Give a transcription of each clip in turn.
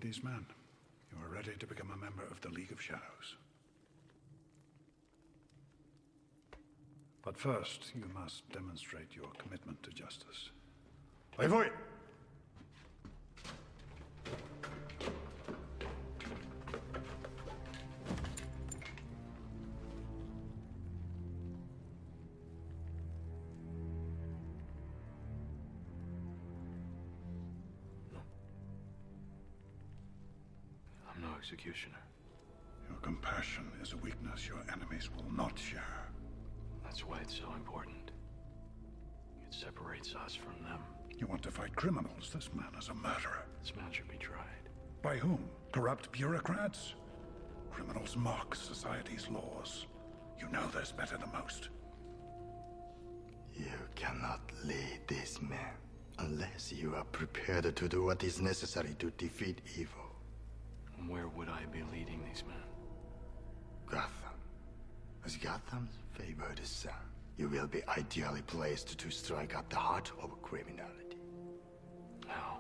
these men. You are ready to become a member of the League of Shadows. But first, you must demonstrate your commitment to justice. Voy! I'm no executioner. Your compassion is a weakness your enemies will not share. That's why it's so important. It separates us from them. You want to fight criminals. This man is a murderer. This man should be tried. By whom? Corrupt bureaucrats? Criminals mock society's laws. You know this better than most. You cannot lead these men unless you are prepared to do what is necessary to defeat evil. Where would I be leading these men? Gotham. As Gotham's favored son, you will be ideally placed to strike at the heart of criminality. How?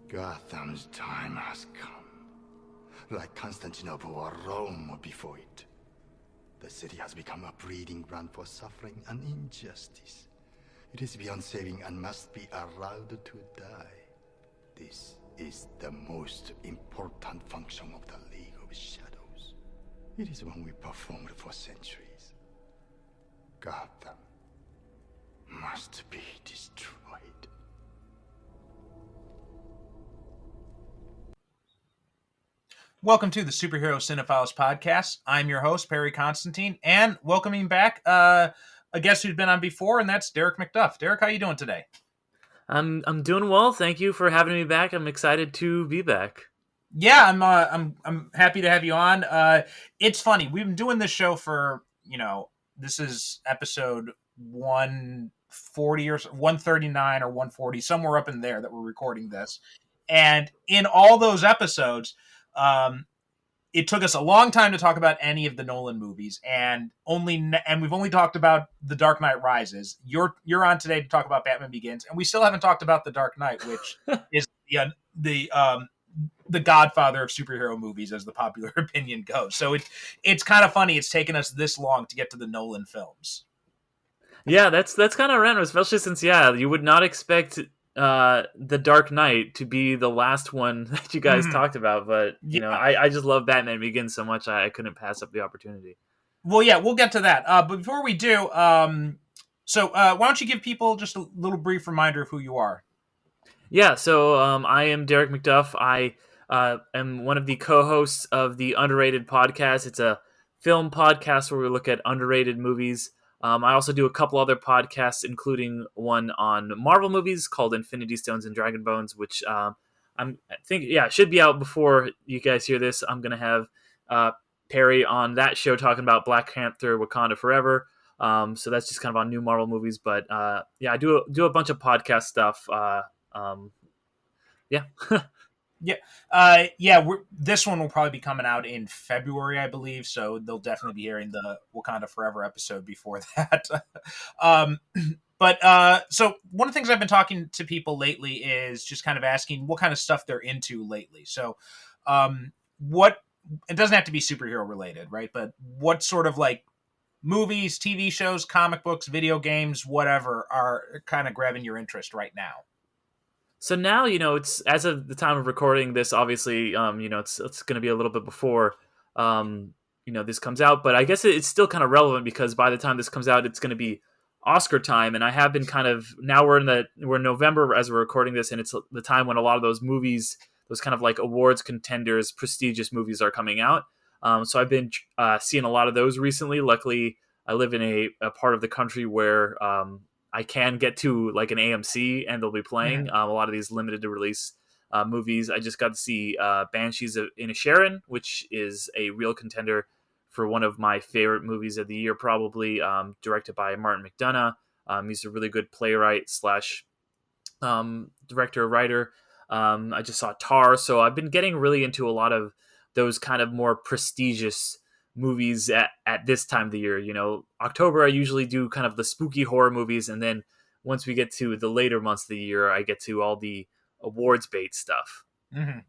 Gotham's time has come. Like Constantinople or Rome before it. The city has become a breeding ground for suffering and injustice. It is beyond saving and must be allowed to die. This is the most important function of the League of Shadows. It is one we performed for centuries. Gotham must be destroyed. Welcome to the Superhero Cinephiles Podcast. I'm your host, Perry Constantine, and welcoming back a guest who's been on before, and that's Derick McDuff. Derick, how you doing today? I'm doing well. Thank you for having me back. I'm excited to be back. Yeah, I'm happy to have you on. It's funny. We've been doing this show for, this is episode 140 or 139 or 140, somewhere up in there that we're recording this. And in all those episodes, it took us a long time to talk about any of the Nolan movies, and we've only talked about The Dark Knight Rises. You're on today to talk about Batman Begins, and we still haven't talked about The Dark Knight, which is the godfather of superhero movies, as the popular opinion goes. So it's kind of funny. It's taken us this long to get to the Nolan films. Yeah, that's kind of random, especially since you would not expect The Dark Knight to be the last one that you guys talked about, but I just love Batman Begins so much I couldn't pass up the opportunity. Well, yeah, we'll get to that. But before we do, why don't you give people just a little brief reminder of who you are? Yeah, so I am Derick McDuff. I am one of the co-hosts of the Underrated podcast. It's a film podcast where we look at underrated movies. I also do a couple other podcasts, including one on Marvel movies called Infinity Stones and Dragon Bones, which it should be out before you guys hear this. I'm going to have Perry on that show talking about Black Panther, Wakanda Forever. So that's just kind of on new Marvel movies. But I do a bunch of podcast stuff. This one will probably be coming out in February, I believe, so they'll definitely be hearing the Wakanda Forever episode before that. So one of the things I've been talking to people lately is just kind of asking what kind of stuff they're into lately. So it doesn't have to be superhero related, right? But what sort of like movies, TV shows, comic books, video games, whatever are kind of grabbing your interest right now? So now, it's as of the time of recording this, obviously, it's going to be a little bit before, this comes out. But I guess it's still kind of relevant because by the time this comes out, it's going to be Oscar time. And I have been now we're in November as we're recording this. And it's the time when a lot of those movies, those kind of like awards contenders, prestigious movies are coming out. So I've been seeing a lot of those recently. Luckily, I live in a part of the country where I can get to like an AMC and they'll be playing a lot of these limited to release movies. I just got to see Banshees of Inisherin, which is a real contender for one of my favorite movies of the year, probably directed by Martin McDonagh. He's a really good playwright / director, writer. I just saw Tar. So I've been getting really into a lot of those kind of more prestigious movies at this time of the year. October, I usually do kind of the spooky horror movies. And then once we get to the later months of the year, I get to all the awards bait stuff. Mm-hmm.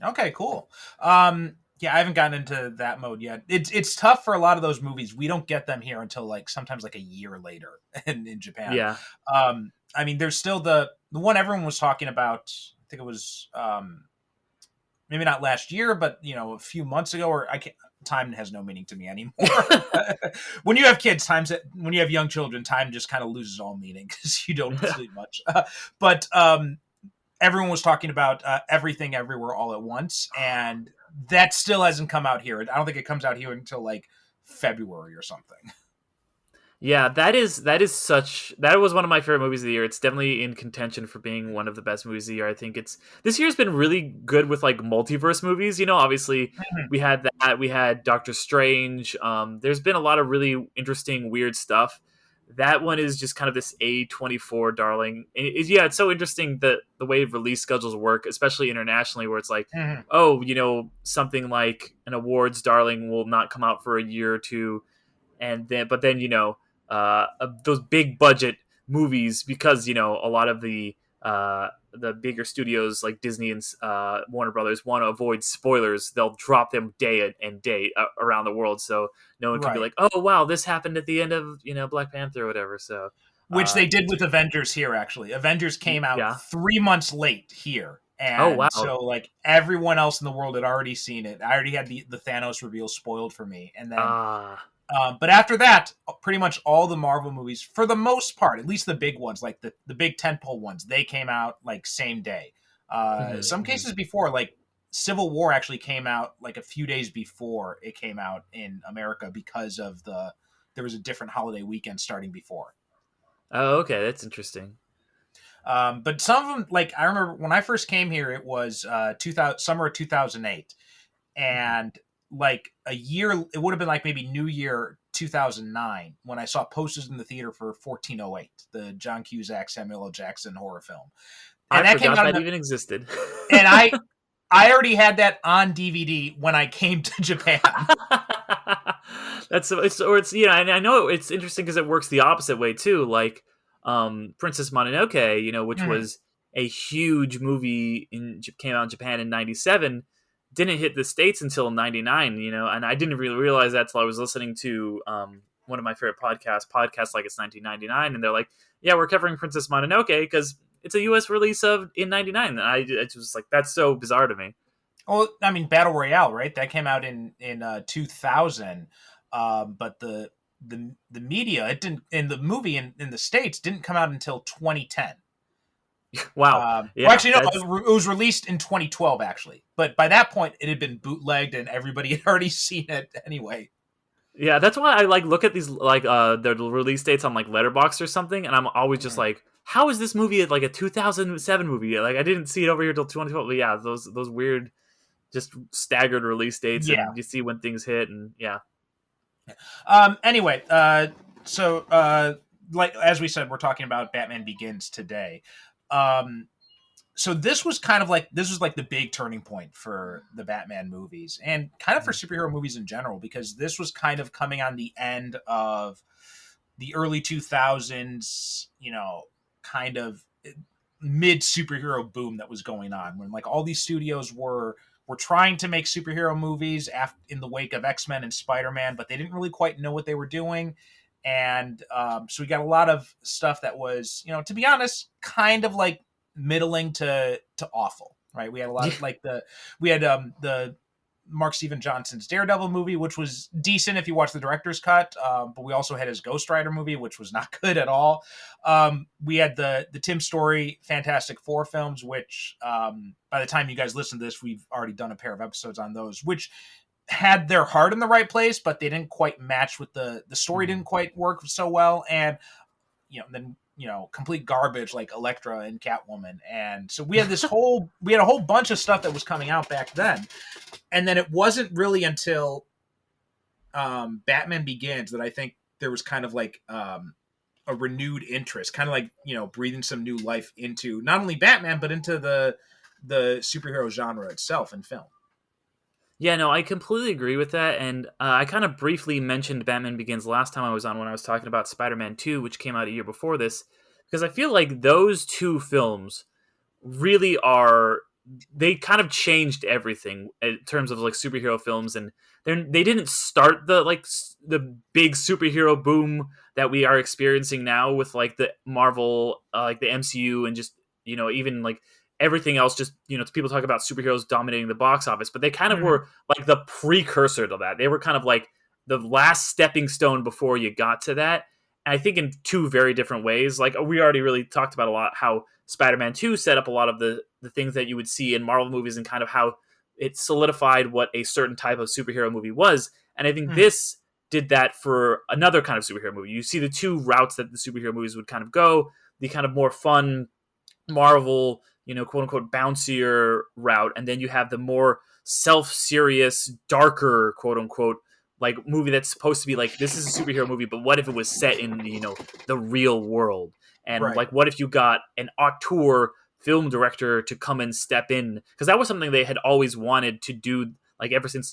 Okay, cool. Yeah, I haven't gotten into that mode yet. It's tough for a lot of those movies. We don't get them here until like sometimes like a year later in Japan. Yeah. I mean, there's still the one everyone was talking about. I think it was maybe not last year, but a few months ago. Or I can't. Time has no meaning to me anymore. When you have kids, when you have young children, time just kind of loses all meaning because you don't sleep much. But everyone was talking about Everything Everywhere All at Once, and that still hasn't come out here. I don't think it comes out here until like February or something. Yeah, that was one of my favorite movies of the year. It's definitely in contention for being one of the best movies of the year. I think this year's been really good with like multiverse movies. Obviously we had that, we had Doctor Strange. There's been a lot of really interesting, weird stuff. That one is just kind of this A24 darling. It's so interesting that the way release schedules work, especially internationally, where it's like, something like an awards darling will not come out for a year or two, but then those big budget movies, because a lot of the bigger studios like Disney and Warner Brothers want to avoid spoilers. They'll drop them day and day around the world, so no one can be Right. like, "Oh wow, this happened at the end of Black Panther or whatever." So, Which they did with Avengers here, actually. Avengers came out yeah. 3 months late here. Oh And wow. so, like, everyone else in the world had already seen it. I already had the Thanos reveal spoiled for me. And then but after that, pretty much all the Marvel movies, for the most part, at least the big ones, like the big tentpole ones, they came out like same day. Some cases before, like Civil War actually came out like a few days before it came out in America because of there was a different holiday weekend starting before. Oh, okay, that's interesting. But some of them, like I remember when I first came here, it was 2000 summer of 2008, and like a year, it would have been like maybe New Year 2009 when I saw posters in the theater for 1408, the John Cusack, Samuel L. Jackson horror film, I and that came forgot out, that even existed. and I already had that on DVD when I came to Japan. And I know it's interesting because it works the opposite way too. Like, Princess Mononoke, which was a huge movie came out in Japan in '97, didn't hit the States until '99. And I didn't really realize that till I was listening to one of my favorite podcasts like it's 1999, and they're like, "Yeah, we're covering Princess Mononoke because it's a U.S. release in '99." And I just like, that's so bizarre to me. Well, I mean, Battle Royale, right? That came out in 2000, but the media, it didn't, in the movie in the States didn't come out until 2010. Wow. Well, Yeah. actually, no, it was released in 2012, actually. But by that point, it had been bootlegged and everybody had already seen it anyway. Yeah, that's why I like look at these like the release dates on like Letterboxd or something, and I'm always just like, how is this movie like a 2007 movie? Like I didn't see it over here till 2012. But yeah, those weird, just staggered release dates, Yeah. and you see when things hit, and yeah. Anyway, so like as we said, we're talking about Batman Begins today. So this was like the big turning point for the Batman movies and kind of for superhero movies in general, because this was kind of coming on the end of the early 2000s, kind of mid superhero boom that was going on, when like all these studios were trying to make superhero movies in the wake of X-Men and Spider-Man, but they didn't really quite know what they were doing. And so we got a lot of stuff that was, to be honest, kind of like middling to awful, right? We had a lot of like the Mark Steven Johnson's Daredevil movie, which was decent if you watch the director's cut, but we also had his Ghost Rider movie, which was not good at all. We had the Tim Story Fantastic Four films, which by the time you guys listen to this, we've already done a pair of episodes on those, which had their heart in the right place, but they didn't quite match with the story didn't quite work so well. And then complete garbage like Elektra and Catwoman. And so we had a whole bunch of stuff that was coming out back then. And then it wasn't really until Batman Begins that I think there was kind of like a renewed interest, kind of like, breathing some new life into not only Batman, but into the superhero genre itself in film. Yeah, no, I completely agree with that. And I kind of briefly mentioned Batman Begins last time I was on, when I was talking about Spider-Man 2, which came out a year before this, because I feel like those two films really are they kind of changed everything in terms of like superhero films, and they didn't start the big superhero boom that we are experiencing now with like the Marvel, like the MCU, and just even like everything else. Just people talk about superheroes dominating the box office, but they kind of were like the precursor to that. They were kind of like the last stepping stone before you got to that. And I think in two very different ways. Like we already really talked about a lot how Spider-Man 2 set up a lot of the things that you would see in Marvel movies and kind of how it solidified what a certain type of superhero movie was. And I think this did that for another kind of superhero movie. You see the two routes that the superhero movies would kind of go, the kind of more fun Marvel, quote unquote, bouncier route. And then you have the more self-serious, darker, quote unquote, like movie that's supposed to be like, this is a superhero movie, but what if it was set in, the real world? And like, what if you got an auteur film director to come and step in? Because that was something they had always wanted to do, like ever since,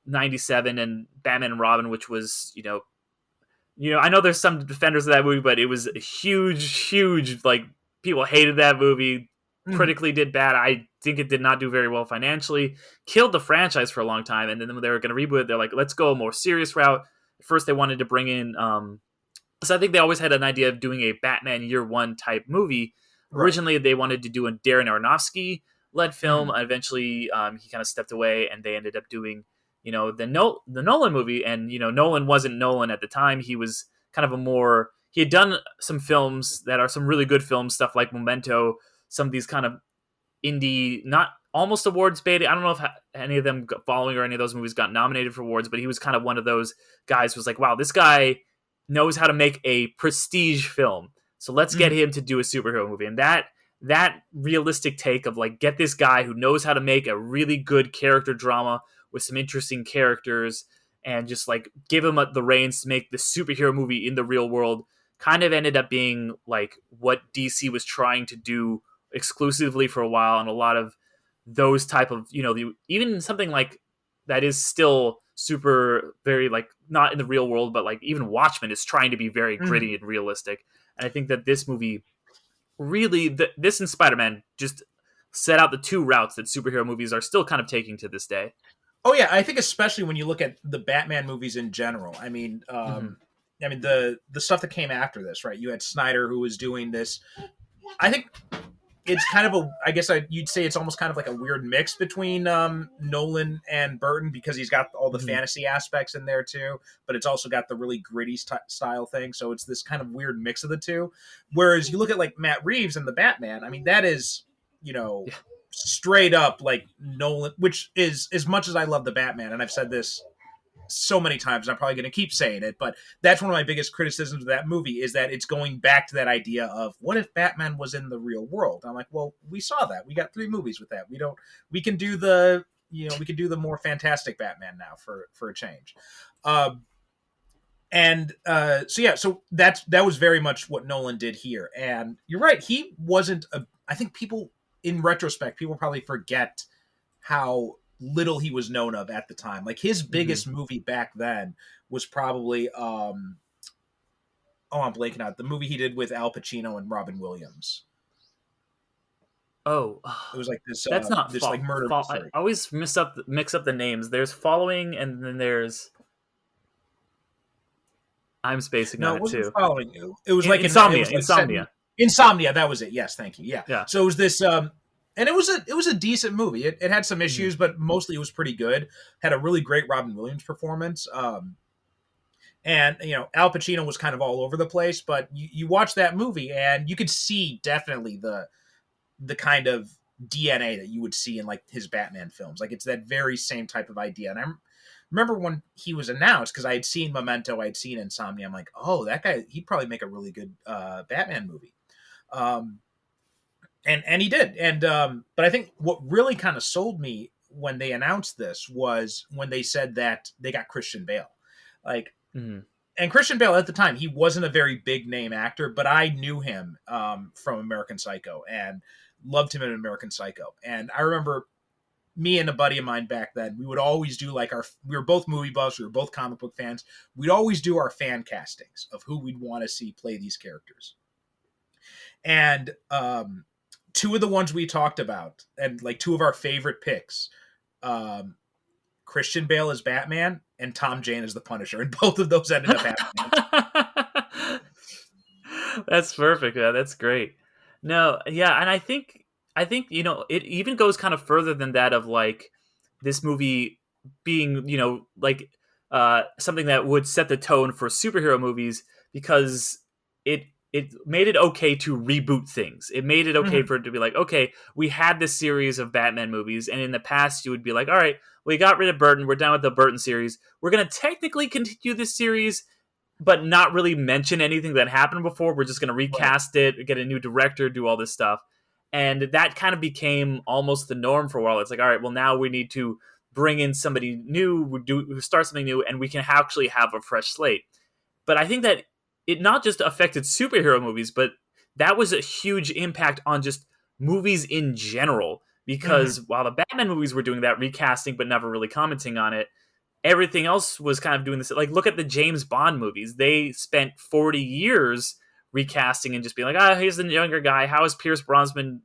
97 and Batman and Robin, which was, I know there's some defenders of that movie, but it was a huge, like people hated that movie, critically did bad. I think it did not do very well financially, killed the franchise for a long time. And then when they were going to reboot it, they're like, let's go a more serious route. First, they wanted to bring in, so I think they always had an idea of doing a Batman Year One type movie. Originally, they wanted to do a Darren Aronofsky-led film. Eventually, he kind of stepped away, and they ended up doing, the Nolan movie. And, Nolan wasn't Nolan at the time. He was kind of he had done some films that are some really good films, stuff like Memento, some of these kind of indie, not almost awards bait. I don't know if any of them following or any of those movies got nominated for awards, but he was kind of one of those guys who was like, wow, this guy knows how to make a prestige film. So let's get him to do a superhero movie. And that realistic take of like, get this guy who knows how to make a really good character drama with some interesting characters and just like give him the reins to make the superhero movie in the real world kind of ended up being like what DC was trying to do exclusively for a while. And a lot of those type of, even something like that is still super, very like not in the real world, but like even Watchmen is trying to be very gritty and realistic. And I think that this movie really, this and Spider-Man just set out the two routes that superhero movies are still kind of taking to this day. Oh yeah, I think especially when you look at the Batman movies in general. I mean, the stuff that came after this, right? You had Snyder who was doing this. I think it's kind of you'd say it's almost kind of like a weird mix between Nolan and Burton because he's got all the fantasy aspects in there too, but it's also got the really gritty style thing. So it's this kind of weird mix of the two. Whereas you look at like Matt Reeves and the Batman, I mean, that is, straight up like Nolan, which is, as much as I love the Batman, and I've said this so many times, and I'm probably going to keep saying it, but that's one of my biggest criticisms of that movie is that it's going back to that idea of what if Batman was in the real world? I'm like, well, we saw that. We got 3 movies with that. We can do the more fantastic Batman now for a change. So that was very much what Nolan did here. And you're right. He wasn't I think people in retrospect, people probably forget how little he was known of at the time. Like his biggest movie back then was probably I'm blanking out, the movie he did with Al Pacino and Robin Williams. It was like this. That's not this like murder. I always mix up the names. There's Following, and then there's. I'm spacing on it too. Following. It was like Insomnia. Insomnia. That was it. Yes, thank you. Yeah. So it was this. And it was a decent movie. It had some issues, but mostly it was pretty good. Had a really great Robin Williams performance. And Al Pacino was kind of all over the place, but you watch that movie and you could see definitely the kind of DNA that you would see in like his Batman films. Like it's that very same type of idea. And I remember when he was announced, because I had seen Memento, I had seen Insomnia. I'm like, oh, that guy, he'd probably make a really good Batman movie. And he did. And but I think what really kind of sold me when they announced this was when they said that they got Christian Bale. Like, and Christian Bale at the time, he wasn't a very big name actor, but I knew him from American Psycho and loved him in American Psycho. And I remember me and a buddy of mine back then, we would always do like we were both movie buffs, we were both comic book fans. We'd always do our fan castings of who we'd want to see play these characters. And two of the ones we talked about, and like two of our favorite picks, Christian Bale as Batman and Tom Jane as the Punisher, and both of those ended up happening. That's perfect. Yeah, that's great. No, yeah, and I think it even goes kind of further than that of like this movie being like something that would set the tone for superhero movies because it made it okay to reboot things. It made it okay for it to be like, okay, we had this series of Batman movies, and in the past you would be like, all right, we got rid of Burton, we're done with the Burton series. We're going to technically continue this series, but not really mention anything that happened before. We're just going to recast it, get a new director, do all this stuff. And that kind of became almost the norm for a while. It's like, all right, well, now we need to bring in somebody new, we start something new, and we can actually have a fresh slate. But I think that it not just affected superhero movies, but that was a huge impact on just movies in general. Because while the Batman movies were doing that, recasting, but never really commenting on it, everything else was kind of doing this. Like, look at the James Bond movies. They spent 40 years recasting and just being like, here's the younger guy. How is Pierce Brosnan,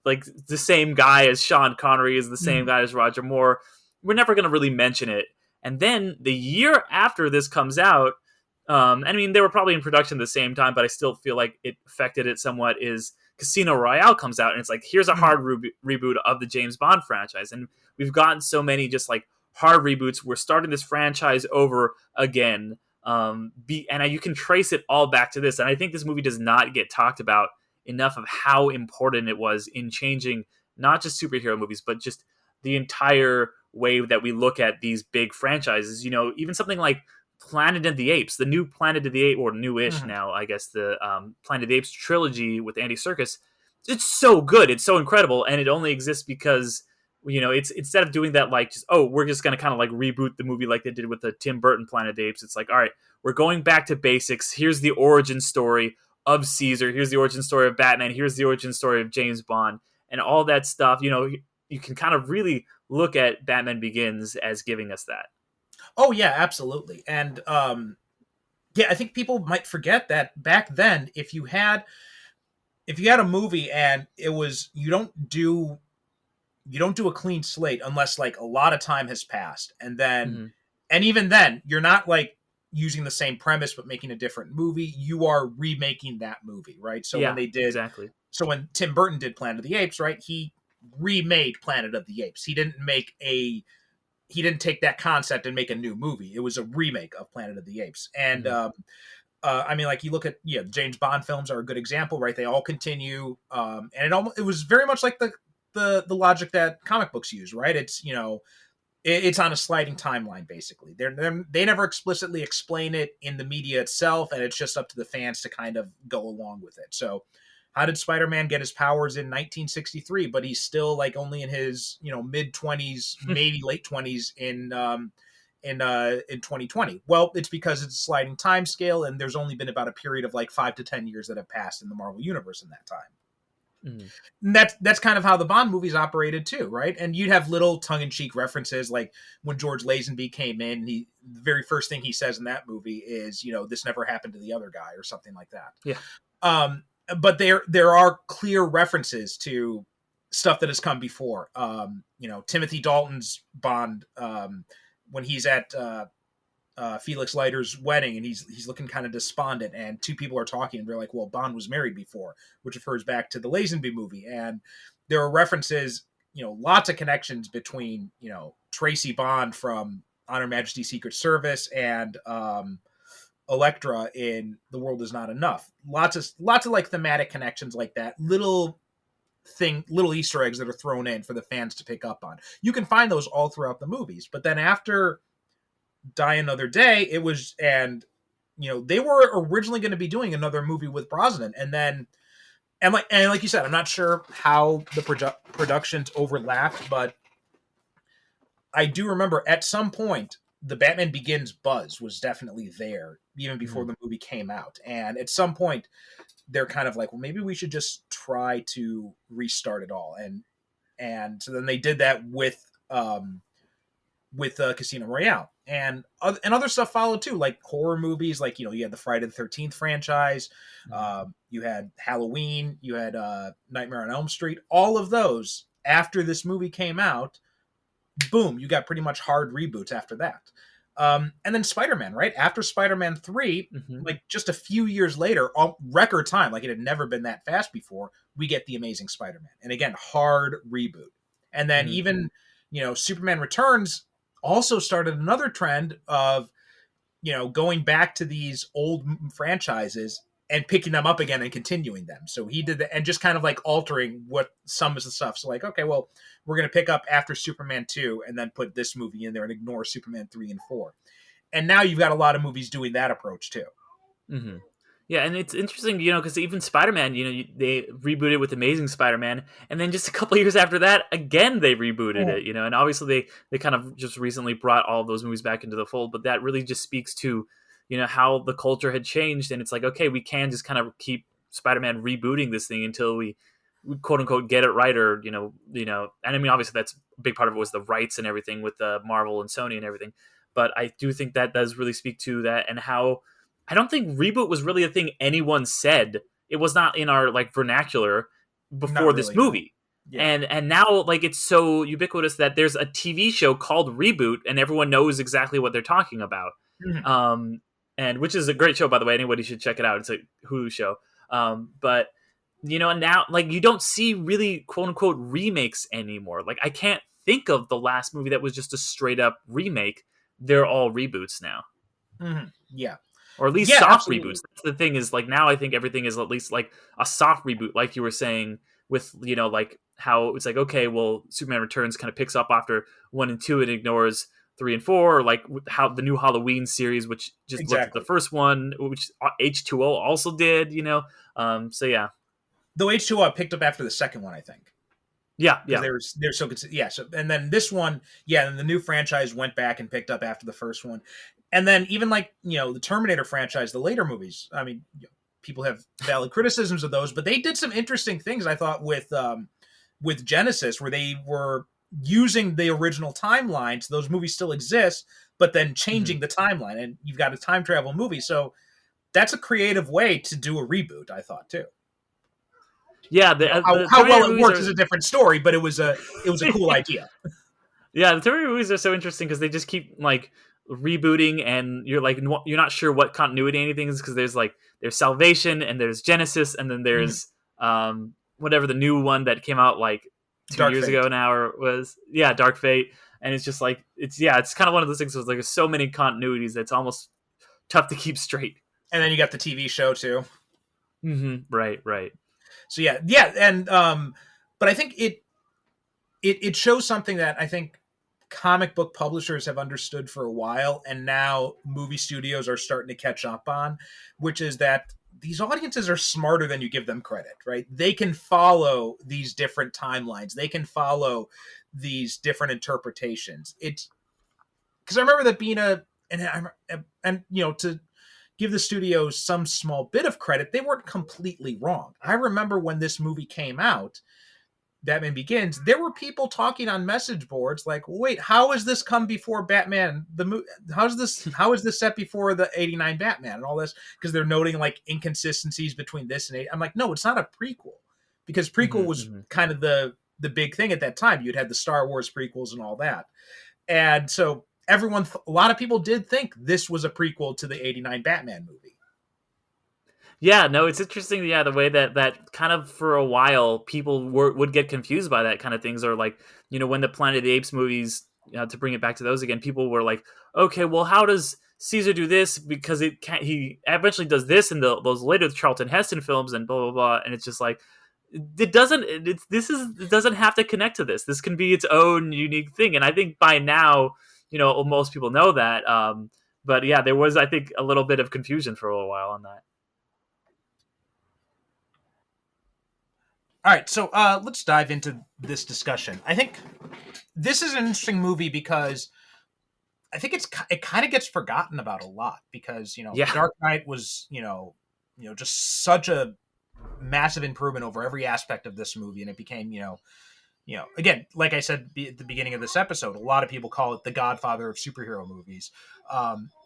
like the same guy as Sean Connery, is the same guy as Roger Moore? We're never going to really mention it. And then the year after this comes out, I mean, they were probably in production at the same time, but I still feel like it affected it somewhat, is Casino Royale comes out, and it's like, here's a hard reboot of the James Bond franchise. And we've gotten so many just like hard reboots. We're starting this franchise over again. And you can trace it all back to this. And I think this movie does not get talked about enough of how important it was in changing not just superhero movies, but just the entire way that we look at these big franchises. Even something like Planet of the Apes, the new Planet of the Apes, or newish now, I guess, the Planet of the Apes trilogy with Andy Serkis. It's so good. It's so incredible. And it only exists because, it's instead of doing that, like, just, we're just going to kind of like reboot the movie like they did with the Tim Burton Planet of the Apes. It's like, all right, we're going back to basics. Here's the origin story of Caesar. Here's the origin story of Batman. Here's the origin story of James Bond, and all that stuff. You can kind of really look at Batman Begins as giving us that. Oh yeah, absolutely. And I think people might forget that back then, if you had a movie and it was, you don't do a clean slate unless like a lot of time has passed, and then and even then you're not like using the same premise but making a different movie. You are remaking that movie, right? So when they did exactly. So when Tim Burton did Planet of the Apes, right, he remade Planet of the Apes. He didn't take that concept and make a new movie. It was a remake of Planet of the Apes. And I mean, like, you look at the James Bond films are a good example, right? They all continue, and it was very much like the logic that comic books use, right? It's it's on a sliding timeline, basically. They never explicitly explain it in the media itself, and it's just up to the fans to kind of go along with it. So, how did Spider-Man get his powers in 1963, but he's still like only in his mid-20s, maybe late 20s in 2020? Well, it's because it's a sliding time scale, and there's only been about a period of like 5 to 10 years that have passed in the Marvel universe in that time. And that's kind of how the Bond movies operated too, right? And you'd have little tongue-in-cheek references, like when George Lazenby came in, the very first thing he says in that movie is, this never happened to the other guy, or something like that. Yeah. But there are clear references to stuff that has come before. Timothy Dalton's Bond, when he's at Felix Leiter's wedding, and he's looking kind of despondent, and two people are talking, and they're like, well, Bond was married before, which refers back to the Lazenby movie. And there are references, lots of connections between, Tracy Bond from On Her Majesty's Secret Service and Elektra in The World Is Not Enough. Lots of like thematic connections like that. Little Easter eggs that are thrown in for the fans to pick up on. You can find those all throughout the movies. But then after Die Another Day, it was, and they were originally going to be doing another movie with Brosnan, and like you said, I'm not sure how the productions overlapped, but I do remember at some point the Batman Begins buzz was definitely there even before the movie came out. And at some point they're kind of like, well, maybe we should just try to restart it all. And so then they did that with Casino Royale. and other stuff followed too, like horror movies, like you had the Friday the 13th franchise, you had Halloween, you had Nightmare on Elm Street. All of those after this movie came out, boom, you got pretty much hard reboots after that. And then Spider-Man, right after Spider-Man 3, like just a few years later, record time, like it had never been that fast before, we get the Amazing Spider-Man, and again, hard reboot. And then even Superman Returns also started another trend of going back to these old franchises and picking them up again and continuing them. So he did that, and just kind of like altering what some of the stuff. So like, okay, well, we're going to pick up after Superman 2 and then put this movie in there and ignore Superman 3 and 4. And now you've got a lot of movies doing that approach too. Mm-hmm. Yeah, and it's interesting, because even Spider-Man, they rebooted with Amazing Spider-Man, and then just a couple of years after that, again, they rebooted it, and obviously they kind of just recently brought all of those movies back into the fold, but that really just speaks to, how the culture had changed, and it's like, okay, we can just kind of keep Spider-Man rebooting this thing until we quote unquote get it right, or, and I mean, obviously that's a big part of it was the rights and everything with Marvel and Sony and everything, but I do think that does really speak to that, and how I don't think reboot was really a thing anyone said. It was not in our vernacular before this movie. Yeah. And now it's so ubiquitous that there's a TV show called Reboot and everyone knows exactly what they're talking about. Mm-hmm. And which is a great show, by the way. Anybody should check it out. It's a Hulu show. But now you don't see really quote unquote remakes anymore. I can't think of the last movie that was just a straight up remake. They're all reboots now. Mm-hmm. Yeah. Or at least soft reboots. That's the thing is now I think everything is at least a soft reboot, like you were saying with, how it's okay, well, Superman Returns kind of picks up after 1 and 2 and ignores 3 and 4, or how the new Halloween series, which just looked at the first one, which H2O also did, so yeah. Though H2O picked up after the second one, I think. Yeah. They're so good. Yeah. So, and then this one, and the new franchise went back and picked up after the first one. And then even the Terminator franchise, the later movies, I mean, people have valid criticisms of those, but they did some interesting things, I thought, with Genesis, where they were using the original timeline. So those movies still exist, but then changing the timeline, and you've got a time travel movie. So that's a creative way to do a reboot, I thought, too. Yeah. How well it works is a different story, but it was a cool idea. Yeah. The Terminator movies are so interesting because they just keep rebooting, and you're you're not sure what continuity anything is, because there's Salvation and there's Genesis, and then there's whatever the new one that came out 2 Dark years Fate. ago now, or was Dark Fate, and it's just it's kind of one of those things where there's so many continuities that it's almost tough to keep straight. And then you got the TV show too. Mm-hmm. Right. So yeah, and but I think it shows something that I think comic book publishers have understood for a while, and now movie studios are starting to catch up on, which is that these audiences are smarter than you give them credit, right? They can follow these different timelines. They can follow these different interpretations. It's because I remember that being and to give the studios some small bit of credit, they weren't completely wrong. I remember when this movie came out, Batman Begins, there were people talking on message boards wait, how is this come before Batman? How is this set before the 89 Batman and all this? Because they're noting inconsistencies between this and 8. I'm like, no, it's not a prequel, because prequel was kind of the big thing at that time. You'd had the Star Wars prequels and all that. And so a lot of people did think this was a prequel to the 89 Batman movie. Yeah, no, it's interesting. Yeah, the way that kind of for a while people would get confused by that kind of things, or when the Planet of the Apes movies, to bring it back to those again, people were like, okay, well, how does Caesar do this? Because he eventually does this in those later Charlton Heston films and blah blah blah, and it's just it doesn't have to connect to this. This can be its own unique thing, and I think by now, most people know that. But yeah, there was, I think, a little bit of confusion for a while on that. All right, so let's dive into this discussion. I think this is an interesting movie because I think it kind of gets forgotten about a lot, because Dark Knight was just such a massive improvement over every aspect of this movie, and it became again, like I said at the beginning of this episode, a lot of people call it the Godfather of superhero movies.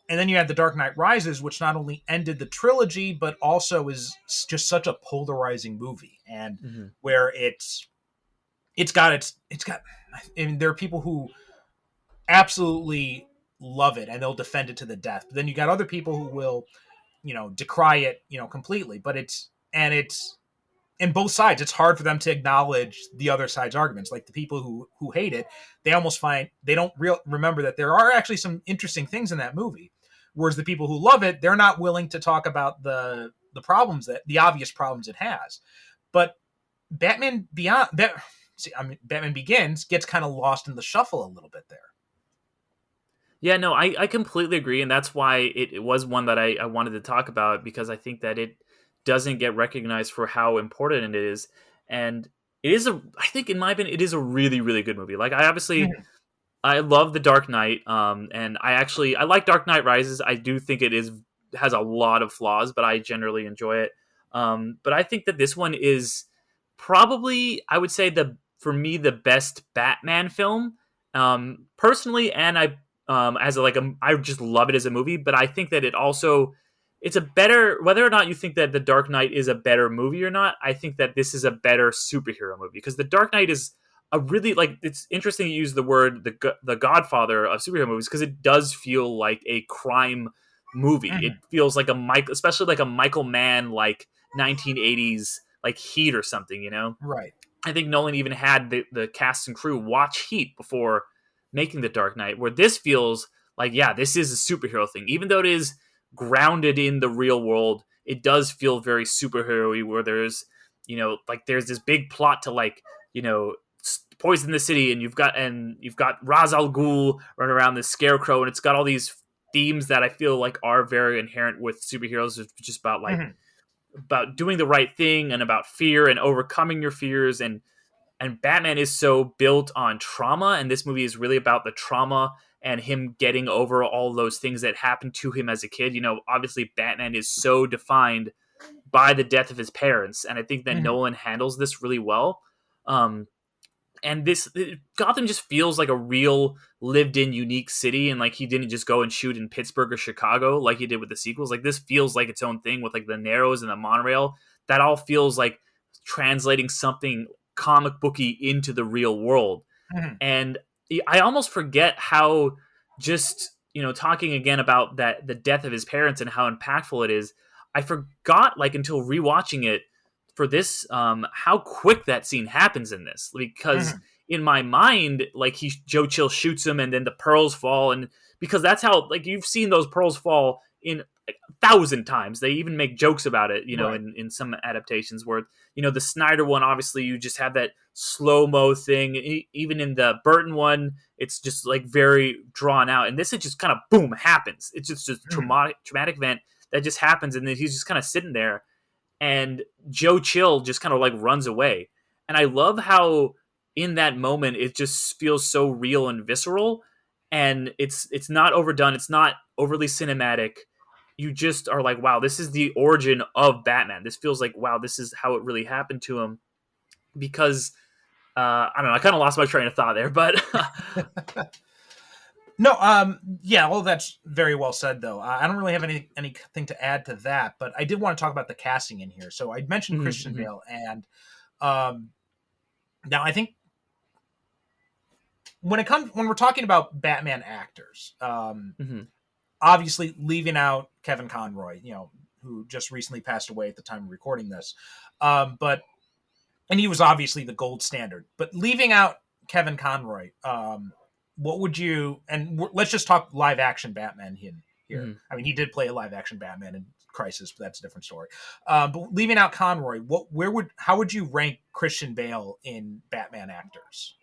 And then you had The Dark Knight Rises, which not only ended the trilogy, but also is just such a polarizing movie, and where it's got. I mean, there are people who absolutely love it and they'll defend it to the death. But then you got other people who will, decry it, completely. But it's in both sides. It's hard for them to acknowledge the other side's arguments. Like the people who hate it, they almost find they don't remember that there are actually some interesting things in that movie. Whereas the people who love it, they're not willing to talk about the problems, that the obvious problems it has. But Batman Begins gets kind of lost in the shuffle a little bit there. Yeah, no, I completely agree, and that's why it was one that I wanted to talk about, because I think that it doesn't get recognized for how important it is, and it is I think in my opinion, it is a really, really good movie. Like I love The Dark Knight, and I like Dark Knight Rises. I do think has a lot of flaws, but I generally enjoy it. But I think that this one is probably, I would say, for me, the best Batman film, personally, and I just love it as a movie. But I think that it's a better, whether or not you think that The Dark Knight is a better movie or not, I think that this is a better superhero movie, because The Dark Knight is a really, like, it's interesting to use the word the Godfather of superhero movies, because it does feel like a crime movie. It feels like especially like a Michael Mann, like 1980s, like Heat or something, Right. I think Nolan even had the cast and crew watch Heat before making The Dark Knight, where this feels like, yeah, this is a superhero thing. Even though it is grounded in the real world, it does feel very superhero-y, where there's, there's this big plot to, like, poison the city, and you've got Ra's al Ghul running around, this scarecrow, and it's got all these themes that I feel like are very inherent with superheroes. It's just about, like, about doing the right thing, and about fear and overcoming your fears, and Batman is so built on trauma, and this movie is really about the trauma and him getting over all those things that happened to him as a kid. Obviously Batman is so defined by the death of his parents, and I think that Nolan handles this really well. And Gotham just feels like a real lived-in, unique city, and like he didn't just go and shoot in Pittsburgh or Chicago like he did with the sequels. Like, this feels like its own thing, with like the Narrows and the monorail. That all feels like translating something comic booky into the real world. And I almost forget how, just, talking again about the death of his parents and how impactful it is, I forgot, like, until rewatching it for this, how quick that scene happens in this, because in my mind, like, Joe Chill shoots him and then the pearls fall, and because that's how, like, you've seen those pearls fall in, like, 1,000 times. They even make jokes about it, right, in some adaptations, where, the Snyder one, obviously you just have that slow-mo thing. Even in the Burton one, it's just, like, very drawn out, and this, it just kind of boom happens. It's just a traumatic event that just happens, and then he's just kind of sitting there, and Joe Chill just kind of, like, runs away. And I love how in that moment it just feels so real and visceral, and it's not overdone, it's not overly cinematic. You just are like, wow, this is the origin of Batman. This feels like, wow, this is how it really happened to him. Because I don't know, I kind of lost my train of thought there, but no, yeah, well, that's very well said, though. I don't really have anything to add to that, but I did want to talk about the casting in here. So I mentioned Christian Bale, and now I think when we're talking about Batman actors, obviously leaving out Kevin Conroy, who just recently passed away at the time of recording this, and he was obviously the gold standard. But leaving out Kevin Conroy, what would you? And let's just talk live action Batman here. I mean, he did play a live action Batman in Crisis, but that's a different story. But leaving out Conroy, how would you rank Christian Bale in Batman actors?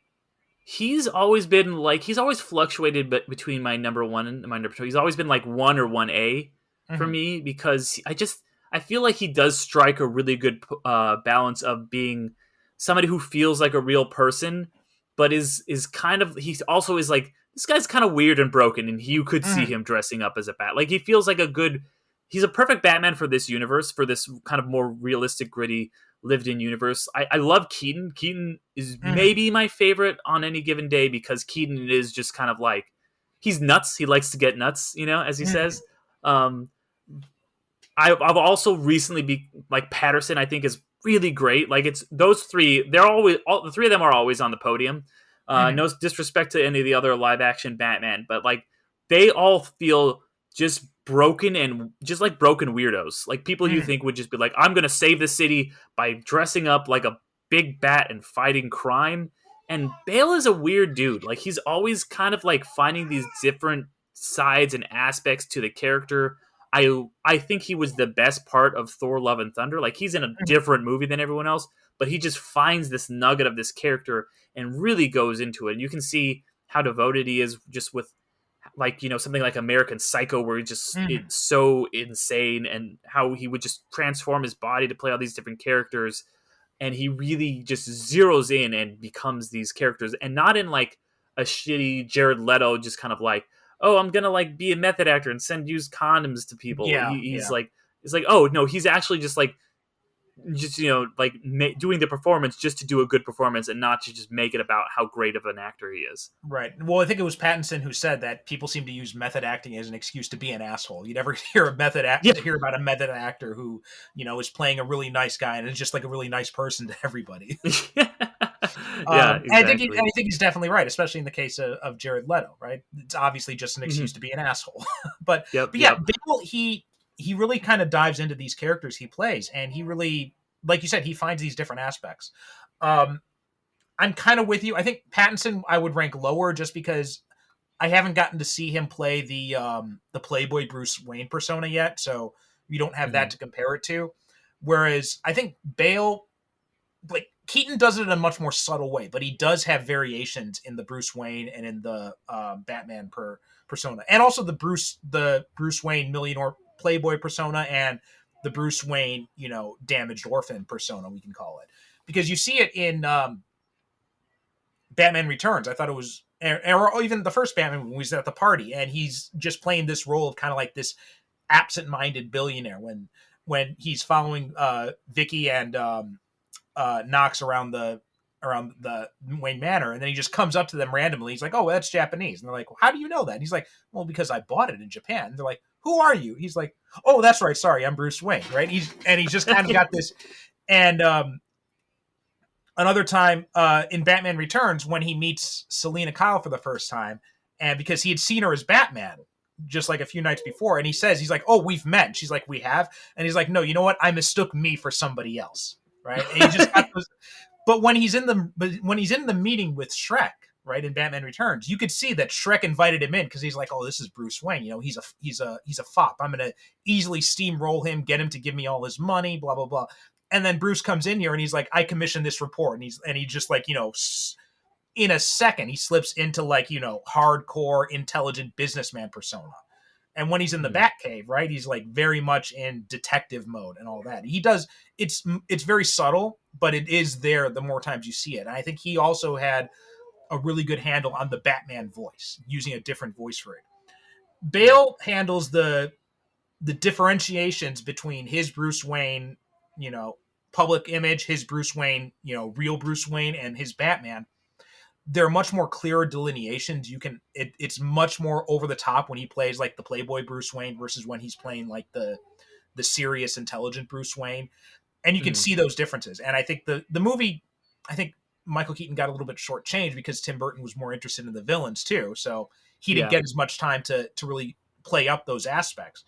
He's always been like, he's always fluctuated between my number one and my number two. He's always been like 1 or 1A for me, because I feel like he does strike a really good balance of being somebody who feels like a real person, but is kind of, he also is like, this guy's kind of weird and broken, and you could see him dressing up as a bat. Like, he feels like he's a perfect Batman for this universe, for this kind of more realistic, gritty lived-in universe. I love Keaton. Keaton is maybe my favorite on any given day because Keaton is just kind of like, he's nuts. He likes to get nuts, as he says. I've also recently like Patterson. I think is really great. Like it's those three. The three of them are always on the podium. No disrespect to any of the other live action Batman, but like they all feel just broken and just like broken weirdos. Like people you think would just be like, I'm gonna save the city by dressing up like a big bat and fighting crime. And Bale is a weird dude. Like he's always kind of like finding these different sides and aspects to the character. I think he was the best part of Thor: Love and Thunder. Like he's in a different movie than everyone else, but he just finds this nugget of this character and really goes into it. And you can see how devoted he is just with like, something like American Psycho, where he just it's so insane, and how he would just transform his body to play all these different characters. And he really just zeroes in and becomes these characters, and not in like a shitty Jared Leto, just kind of like, oh, I'm gonna like be a method actor and use condoms to people. He's like, oh no, he's actually just like, doing the performance just to do a good performance and not to just make it about how great of an actor he is. Right. Well, I think it was Pattinson who said that people seem to use method acting as an excuse to be an asshole. You never hear hear about a method actor who, is playing a really nice guy and is just like a really nice person to everybody. Yeah, exactly. I think he's definitely right, especially in the case of Jared Leto. Right. It's obviously just an excuse to be an asshole. but yeah, Bale, he really kind of dives into these characters he plays, and he really, like you said, he finds these different aspects. I'm kind of with you. I think Pattinson I would rank lower just because I haven't gotten to see him play the Playboy Bruce Wayne persona yet, so we don't have that to compare it to. Whereas I think Bale, like Keaton does it in a much more subtle way, but he does have variations in the Bruce Wayne and in the Batman persona, and also the Bruce Wayne millionaire Playboy persona and the Bruce Wayne, damaged orphan persona, we can call it, because you see it in Batman Returns. I thought it was, or even the first Batman when he's at the party and he's just playing this role of kind of like this absent-minded billionaire when he's following Vicky and Knox around the Wayne Manor, and then he just comes up to them randomly. He's like, "Oh, that's Japanese," and they're like, well, "How do you know that?" And he's like, "Well, because I bought it in Japan." And they're like, "Who are you?" He's like, "Oh, that's right. Sorry, I'm Bruce Wayne." Right? He's just kind of got this. And another time in Batman Returns, when he meets Selena Kyle for the first time, and because he had seen her as Batman just like a few nights before, and he's like, "Oh, we've met." And she's like, "We have," and he's like, "No, you know what? I mistook me for somebody else." Right? And he just got those. But when he's in the meeting with Shrek, right, in Batman Returns, you could see that Shrek invited him in because he's like, "Oh, this is Bruce Wayne. He's a fop. I'm gonna easily steamroll him, get him to give me all his money, blah blah blah." And then Bruce comes in here and he's like, "I commissioned this report," and he just like, in a second he slips into like, hardcore intelligent businessman persona. And when he's in the Batcave, right, he's like very much in detective mode and all that. He does, it's very subtle, but it is there the more times you see it. And I think he also had a really good handle on the Batman voice, using a different voice for it. Bale handles the differentiations between his Bruce Wayne, public image, his Bruce Wayne, real Bruce Wayne, and his Batman. There are much more clearer delineations. It's much more over the top when he plays like the Playboy Bruce Wayne versus when he's playing like the serious, intelligent Bruce Wayne. And you can see those differences. And I think the movie, I think Michael Keaton got a little bit shortchanged because Tim Burton was more interested in the villains too. So he didn't get as much time to really play up those aspects.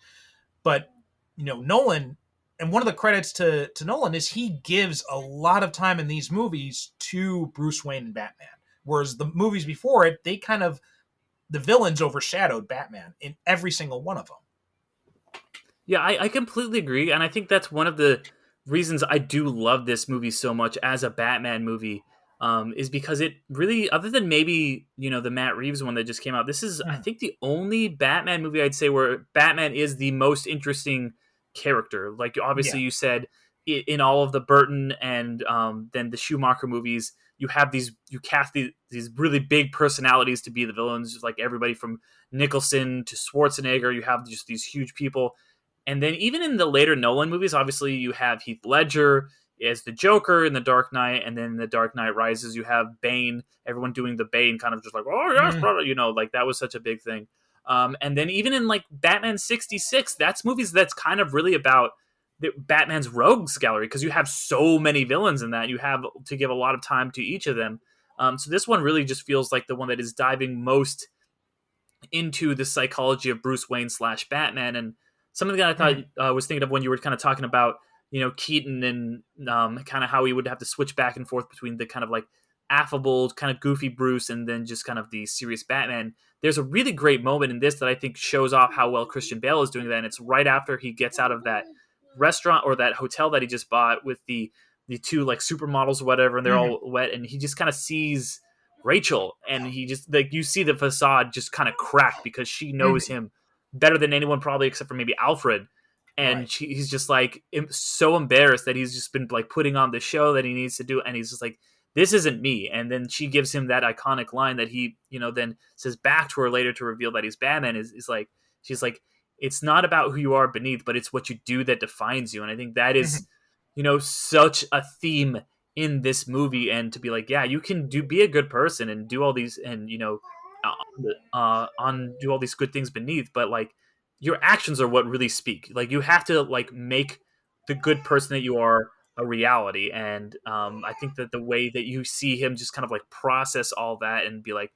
But, Nolan, and one of the credits to Nolan is he gives a lot of time in these movies to Bruce Wayne and Batman. Whereas the movies before it, the villains overshadowed Batman in every single one of them. Yeah, I completely agree. And I think that's one of the reasons I do love this movie so much as a Batman movie, is because it really, other than maybe, the Matt Reeves one that just came out, this is, I think, the only Batman movie I'd say where Batman is the most interesting character. Like, obviously, you said in all of the Burton and then the Schumacher movies, you cast these really big personalities to be the villains, like everybody from Nicholson to Schwarzenegger. You have just these huge people. And then even in the later Nolan movies, obviously you have Heath Ledger, as the Joker in The Dark Knight, and then The Dark Knight Rises, you have Bane, everyone doing the Bane kind of just like, oh yes, brother, like that was such a big thing. And then even in like Batman 66, that's movies that's kind of really about Batman's rogues gallery, because you have so many villains in that. You have to give a lot of time to each of them. So this one really just feels like the one that is diving most into the psychology of Bruce Wayne / Batman. And something that I thought I was thinking of when you were kind of talking about, Keaton and kind of how he would have to switch back and forth between the kind of like affable, kind of goofy Bruce and then just kind of the serious Batman. There's a really great moment in this that I think shows off how well Christian Bale is doing that. And it's right after he gets out of that restaurant or that hotel that he just bought with the two like supermodels or whatever, and they're all wet, and he just kind of sees Rachel, and he just like, you see the facade just kind of crack because she knows him better than anyone probably except for maybe Alfred. And he's just like so embarrassed that he's just been like putting on the show that he needs to do, and he's just like, this isn't me. And then she gives him that iconic line that he then says back to her later to reveal that he's Batman, is like, she's like, it's not about who you are beneath, but it's what you do that defines you. And I think that is such a theme in this movie, and to be like, yeah, you can be a good person and do all these, and do all these good things beneath, but like your actions are what really speak. Like you have to like make the good person that you are a reality. And I think that the way that you see him just kind of like process all that and be like,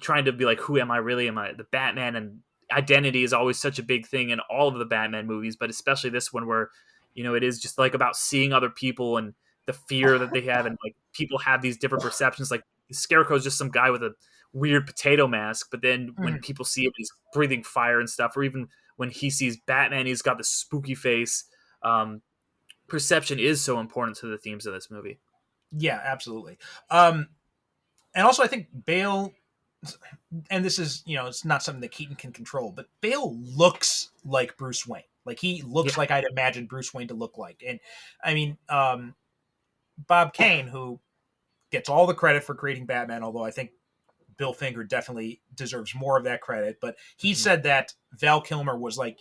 trying to be like, who am I really? Am I the Batman? And identity is always such a big thing in all of the Batman movies, but especially this one where, it is just like about seeing other people and the fear that they have, and like people have these different perceptions. Like the Scarecrow is just some guy with a weird potato mask, but then when people see him, he's breathing fire and stuff. Or even when he sees Batman, he's got the spooky face. Perception is so important to the themes of this movie. Yeah, absolutely. And also I think Bale, and this is, it's not something that Keaton can control, but Bale looks like Bruce Wayne. Like he looks like I'd imagine Bruce Wayne to look like. And I mean, Bob Kane, who gets all the credit for creating Batman, although I think Bill Finger definitely deserves more of that credit, but he said that Val Kilmer was like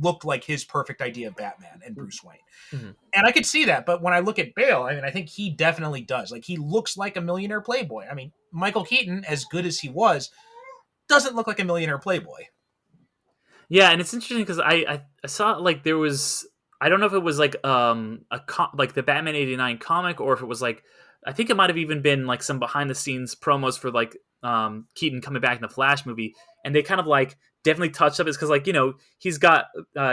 looked like his perfect idea of Batman and Bruce Wayne. And I could see that, but when I look at Bale, I mean, I think he definitely does. Like he looks like a millionaire playboy. I mean, Michael Keaton, as good as he was, doesn't look like a millionaire playboy. Yeah, and it's interesting because I saw like there was, I don't know if it was like like the Batman 89 comic, or if it was like, I think it might have even been like some behind the scenes promos for like Keaton coming back in the Flash movie, and they kind of like definitely touched up. It's because like he's got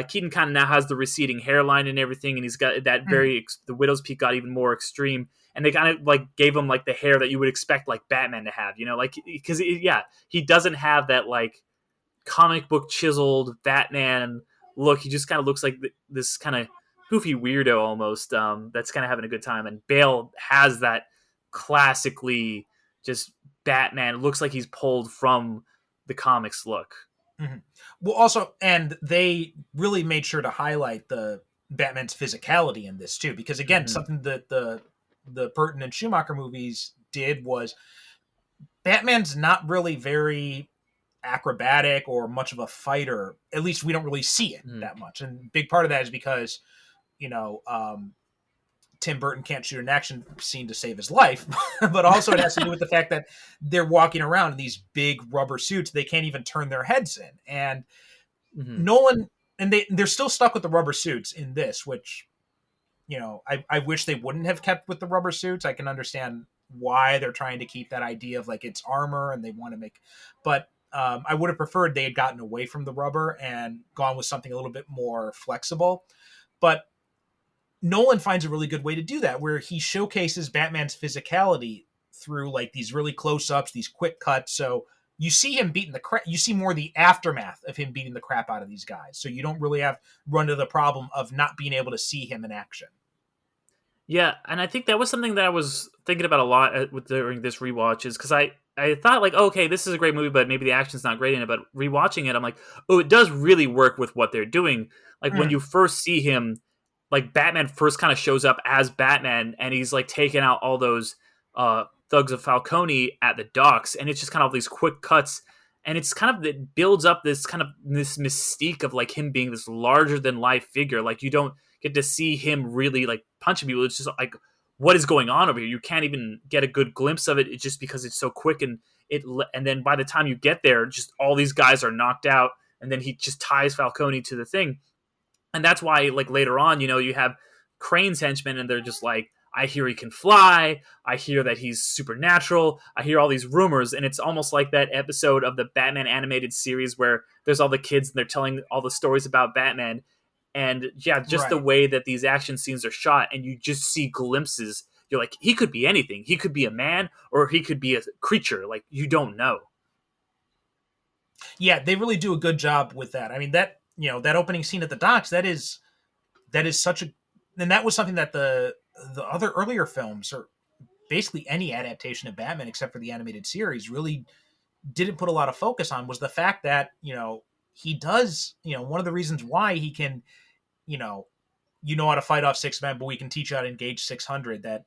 Keaton kind of now has the receding hairline and everything, and he's got that the widow's peak got even more extreme, and they kind of like gave him like the hair that you would expect like Batman to have, like because he doesn't have that like comic book chiseled Batman look. He just kind of looks like this kind of goofy weirdo almost, that's kind of having a good time. And Bale has that classically just Batman. It looks like he's pulled from the comics look. Well, also, and they really made sure to highlight the Batman's physicality in this too, because again, something that the Burton and Schumacher movies did was Batman's not really very acrobatic or much of a fighter. At least we don't really see it that much. And a big part of that is because, Tim Burton can't shoot an action scene to save his life, but also it has to do with the fact that they're walking around in these big rubber suits. They can't even turn their heads in. And Nolan, and they're still stuck with the rubber suits in this, which, I wish they wouldn't have kept with the rubber suits. I can understand why they're trying to keep that idea of like it's armor and they want to make, but I would have preferred they had gotten away from the rubber and gone with something a little bit more flexible. But Nolan finds a really good way to do that, where he showcases Batman's physicality through like these really close-ups, these quick cuts. So you see him beating the crap. You see more of the aftermath of him beating the crap out of these guys. So you don't really have run into the problem of not being able to see him in action. Yeah, and I think that was something that I was thinking about a lot during this rewatch, is because I thought like, okay, this is a great movie, but maybe the action's not great in it. But rewatching it, I'm like, oh, it does really work with what they're doing. Like when you first see him, like Batman first kind of shows up as Batman, and he's like taking out all those thugs of Falcone at the docks, and it's just kind of these quick cuts, and it's kind of, it builds up this kind of this mystique of like him being this larger than life figure. Like you don't get to see him really like punching people. It's just like, what is going on over here? You can't even get a good glimpse of it. It's just because it's so quick, and then by the time you get there, just all these guys are knocked out, and then he just ties Falcone to the thing. And that's why, like, later on, you have Crane's henchmen, and they're just like, I hear he can fly. I hear that he's supernatural. I hear all these rumors. And it's almost like that episode of the Batman animated series where there's all the kids and they're telling all the stories about Batman. And yeah, just the way that these action scenes are shot, and you just see glimpses. You're like, he could be anything. He could be a man, or he could be a creature. Like, you don't know. Yeah, they really do a good job with that. I mean, that opening scene at the docks, that is such a, and that was something that the other earlier films, or basically any adaptation of Batman except for the animated series, really didn't put a lot of focus on, was the fact that, he does, one of the reasons why he can, you know how to fight off 6 men, but we can teach you how to engage 600, that,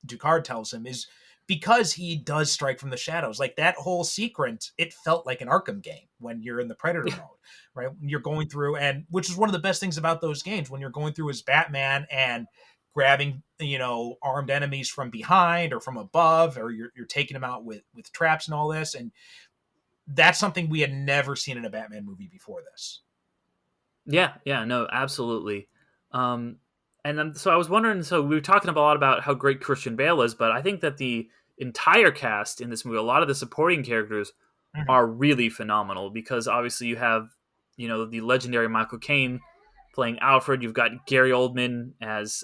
Ducard tells him, is because he does strike from the shadows. Like, that whole sequence, it felt like an Arkham game when you're in the Predator mode, right? When you're going through, and which is one of the best things about those games, when you're going through as Batman and grabbing, armed enemies from behind or from above, or you're taking them out with traps and all this. And that's something we had never seen in a Batman movie before this. Yeah, no, absolutely. And then, so I was wondering, so we were talking a lot about how great Christian Bale is, but I think that the entire cast in this movie, a lot of the supporting characters are really phenomenal, because obviously you have, the legendary Michael Caine playing Alfred. You've got Gary Oldman as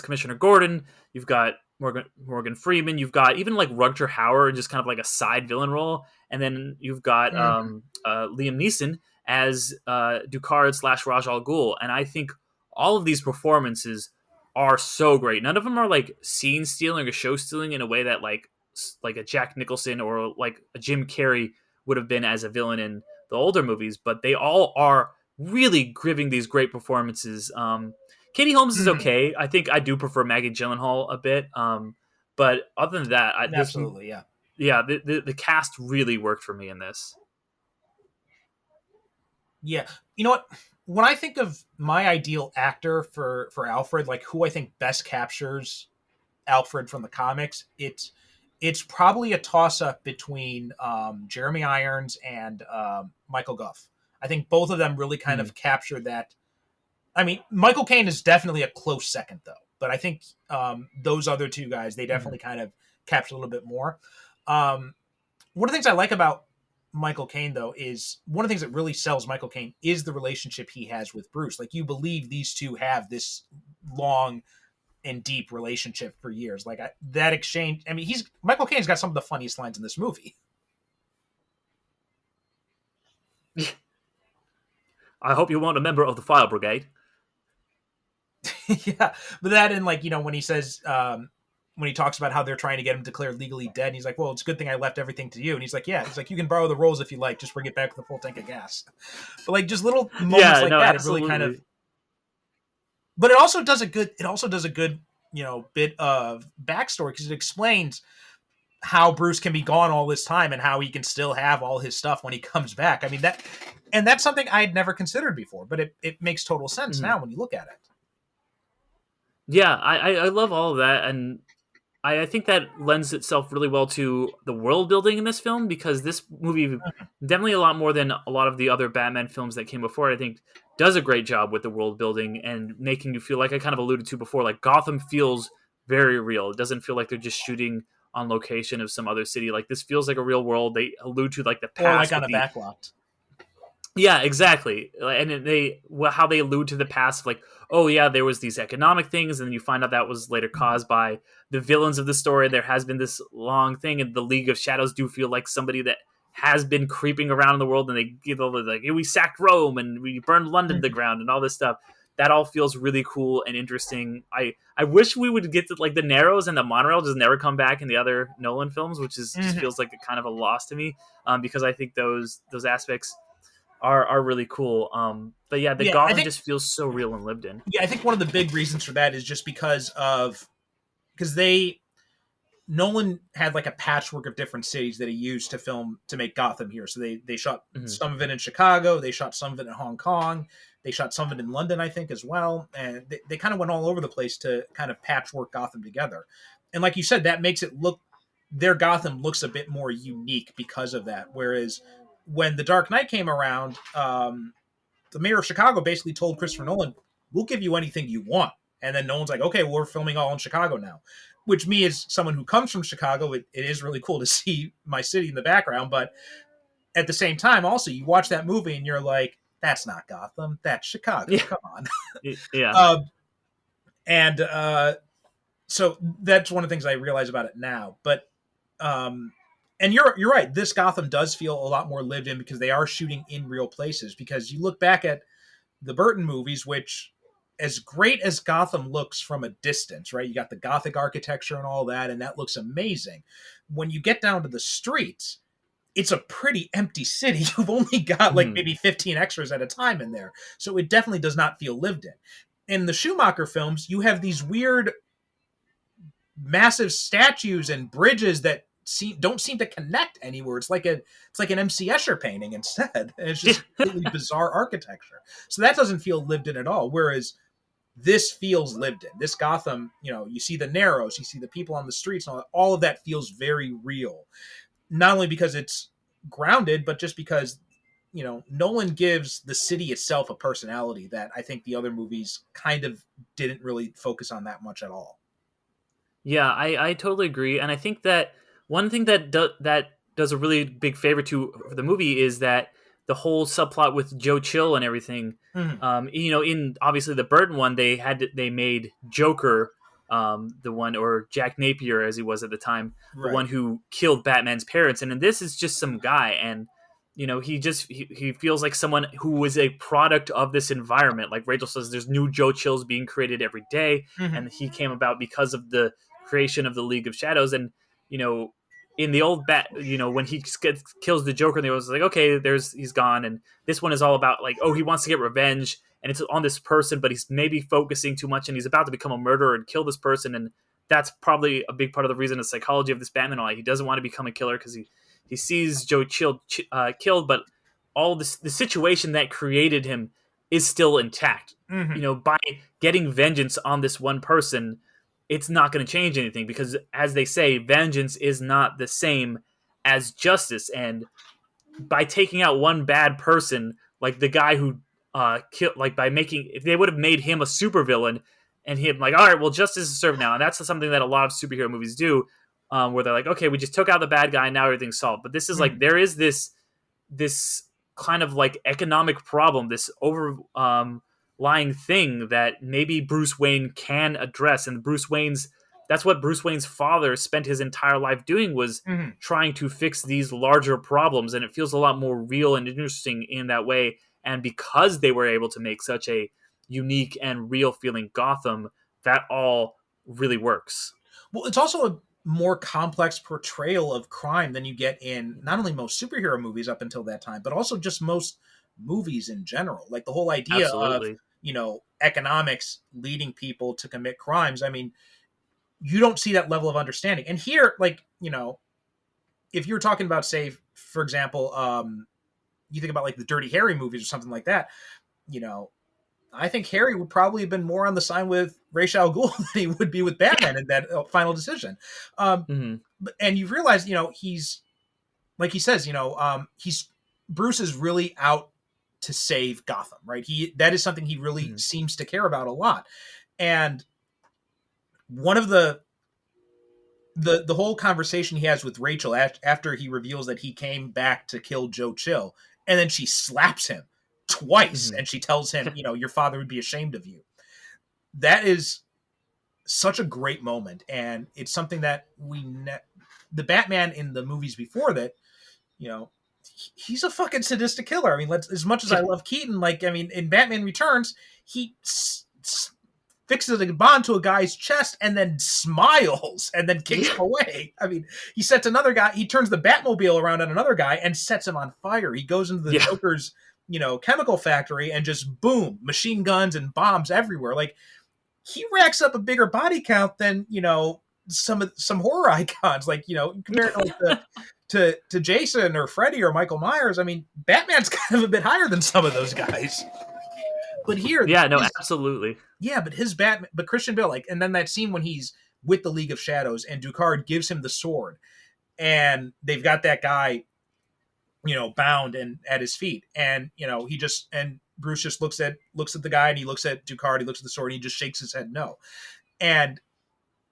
Commissioner Gordon. You've got Morgan Freeman. You've got even like Rutger Hauer, just kind of like a side villain role. And then you've got Liam Neeson as Ducard / Ra's al Ghul. And I think all of these performances are so great. None of them are like scene stealing or show stealing in a way that like a Jack Nicholson or like a Jim Carrey would have been as a villain in the older movies, but they all are really giving these great performances. Katie Holmes is okay. I think I do prefer Maggie Gyllenhaal a bit. But other than that, absolutely, yeah. Yeah, the cast really worked for me in this. Yeah. You know what? When I think of my ideal actor for Alfred, like who I think best captures Alfred from the comics, it's probably a toss-up between Jeremy Irons and Michael Gough. I think both of them really kind of capture that. I mean, Michael Caine is definitely a close second, though. But I think those other two guys, they definitely kind of capture a little bit more. One of the things I like about Michael Caine, though, is one of the things that really sells Michael Caine is the relationship he has with Bruce. Like, you believe these two have this long and deep relationship for years. Like, that exchange. I mean, Michael Caine's got some of the funniest lines in this movie. I hope you weren't a member of the Fire Brigade. Yeah, but that, and like, when he says, when he talks about how they're trying to get him declared legally dead, and he's like, well, it's a good thing I left everything to you. And he's like, yeah, he's like, you can borrow the rolls if you like, just bring it back with a full tank of gas. But like, just little moments that, absolutely. It really kind of, but it also does a good, bit of backstory, because it explains how Bruce can be gone all this time and how he can still have all his stuff when he comes back. I mean, that's something I had never considered before, but it makes total sense now when you look at it. Yeah, I love all of that, and I think that lends itself really well to the world building in this film, because this movie, definitely a lot more than a lot of the other Batman films that came before it, I think does a great job with the world building and making you feel, like I kind of alluded to before, like Gotham feels very real. It doesn't feel like they're just shooting on location of some other city. Like, this feels like a real world. They allude to like the past. Or like on a backlot. Yeah, exactly. And how they allude to the past, like, oh yeah, there was these economic things, and then you find out that was later caused by the villains of the story. There has been this long thing, and the League of Shadows do feel like somebody that has been creeping around in the world, and they give all the like, we sacked Rome and we burned London to the ground and all this stuff. That all feels really cool and interesting. I wish we would get to like the Narrows and the monorail just never come back in the other Nolan films, which is just feels like a kind of a loss to me, because I think those aspects are really cool. But yeah, Gotham just feels so real and lived in. Yeah, I think one of the big reasons for that is just because Nolan had like a patchwork of different cities that he used to make Gotham here. So they shot some of it in Chicago, they shot some of it in Hong Kong, they shot some of it in London, I think, as well. And they kind of went all over the place to kind of patchwork Gotham together. And like you said, that makes it look, their Gotham looks a bit more unique because of that. Whereas when The Dark Knight came around, the mayor of Chicago basically told Christopher Nolan, "We'll give you anything you want." And then Nolan's like, "Okay, well, we're filming all in Chicago now." Which, me as someone who comes from Chicago, it is really cool to see my city in the background. But at the same time, also, you watch that movie and you're like, "That's not Gotham. That's Chicago. Yeah. Come on." Yeah. So that's one of the things I realize about it now. But and you're right. This Gotham does feel a lot more lived in because they are shooting in real places. Because you look back at the Burton movies, which, as great as Gotham looks from a distance, right? You got the Gothic architecture and all that, and that looks amazing. When you get down to the streets, it's a pretty empty city. You've only got like maybe 15 extras at a time in there. So it definitely does not feel lived in. In the Schumacher films, you have these weird, massive statues and bridges that don't seem to connect anywhere. It's like an MC Escher painting instead. And it's just really bizarre architecture. So that doesn't feel lived in at all. Whereas this feels lived in. This Gotham, you see the Narrows, you see the people on the streets, and all of that feels very real. Not only because it's grounded, but just because, Nolan gives the city itself a personality that I think the other movies kind of didn't really focus on that much at all. Yeah, I totally agree. And I think that one thing that does a really big favor to the movie is that the whole subplot with Joe Chill and everything, in obviously the Burton one, they made Joker, the one, or Jack Napier as he was at the time, the one who killed Batman's parents. And this is just some guy. And, he feels like someone who is a product of this environment. Like Rachel says, there's new Joe Chills being created every day. And he came about because of the creation of the League of Shadows. And, in the old when he kills the Joker, they was like, okay, he's gone. And this one is all about like, oh, he wants to get revenge, and it's on this person, but he's maybe focusing too much, and he's about to become a murderer and kill this person. And that's probably a big part of the reason, the psychology of this Batman. He doesn't want to become a killer because he sees Joe Chill killed, but all the situation that created him is still intact. By getting vengeance on this one person, it's not going to change anything because, as they say, vengeance is not the same as justice. And by taking out one bad person, like the guy who killed, like if they would have made him a supervillain and him like, all right, well, justice is served now. And that's something that a lot of superhero movies do, where they're like, okay, we just took out the bad guy and now everything's solved. But this is like, there is this kind of like economic problem, this lying thing that maybe Bruce Wayne can address. And that's what Bruce Wayne's father spent his entire life doing, was trying to fix these larger problems. And it feels a lot more real and interesting in that way. And because they were able to make such a unique and real feeling Gotham, that all really works. Well, it's also a more complex portrayal of crime than you get in not only most superhero movies up until that time, but also just most movies in general. Like the whole idea Absolutely. of, economics leading people to commit crimes. I mean, you don't see that level of understanding. And here, like, if you're talking about, say, for example, you think about like the Dirty Harry movies or something like that, I think Harry would probably have been more on the side with Ra's al Ghul than he would be with Batman in that final decision. And you realize, he's, like he says, Bruce is really out to save Gotham, right? That is something he really seems to care about a lot. And one of the whole conversation he has with Rachel after he reveals that he came back to kill Joe Chill, and then she slaps him twice, and she tells him, your father would be ashamed of you. That is such a great moment, and it's something that the Batman in the movies before that, he's a fucking sadistic killer. I mean, as much as I love Keaton, in Batman Returns, he fixes a bond to a guy's chest and then smiles and then kicks him away. I mean, he sets another guy, he turns the Batmobile around on another guy and sets him on fire. He goes into the Joker's, chemical factory and just boom, machine guns and bombs everywhere. Like, he racks up a bigger body count than, some horror icons. Like, you know, compared to like to Jason or Freddy or Michael Myers. I mean, Batman's kind of a bit higher than some of those guys. But here, Yeah, no, absolutely. yeah, but his Batman, but Christian Bale, like, and then that scene when he's with the League of Shadows and Ducard gives him the sword, and they've got that guy, you know, bound and at his feet, and you know, and Bruce just looks at the guy, and he looks at Ducard, he looks at the sword, and he just shakes his head no, and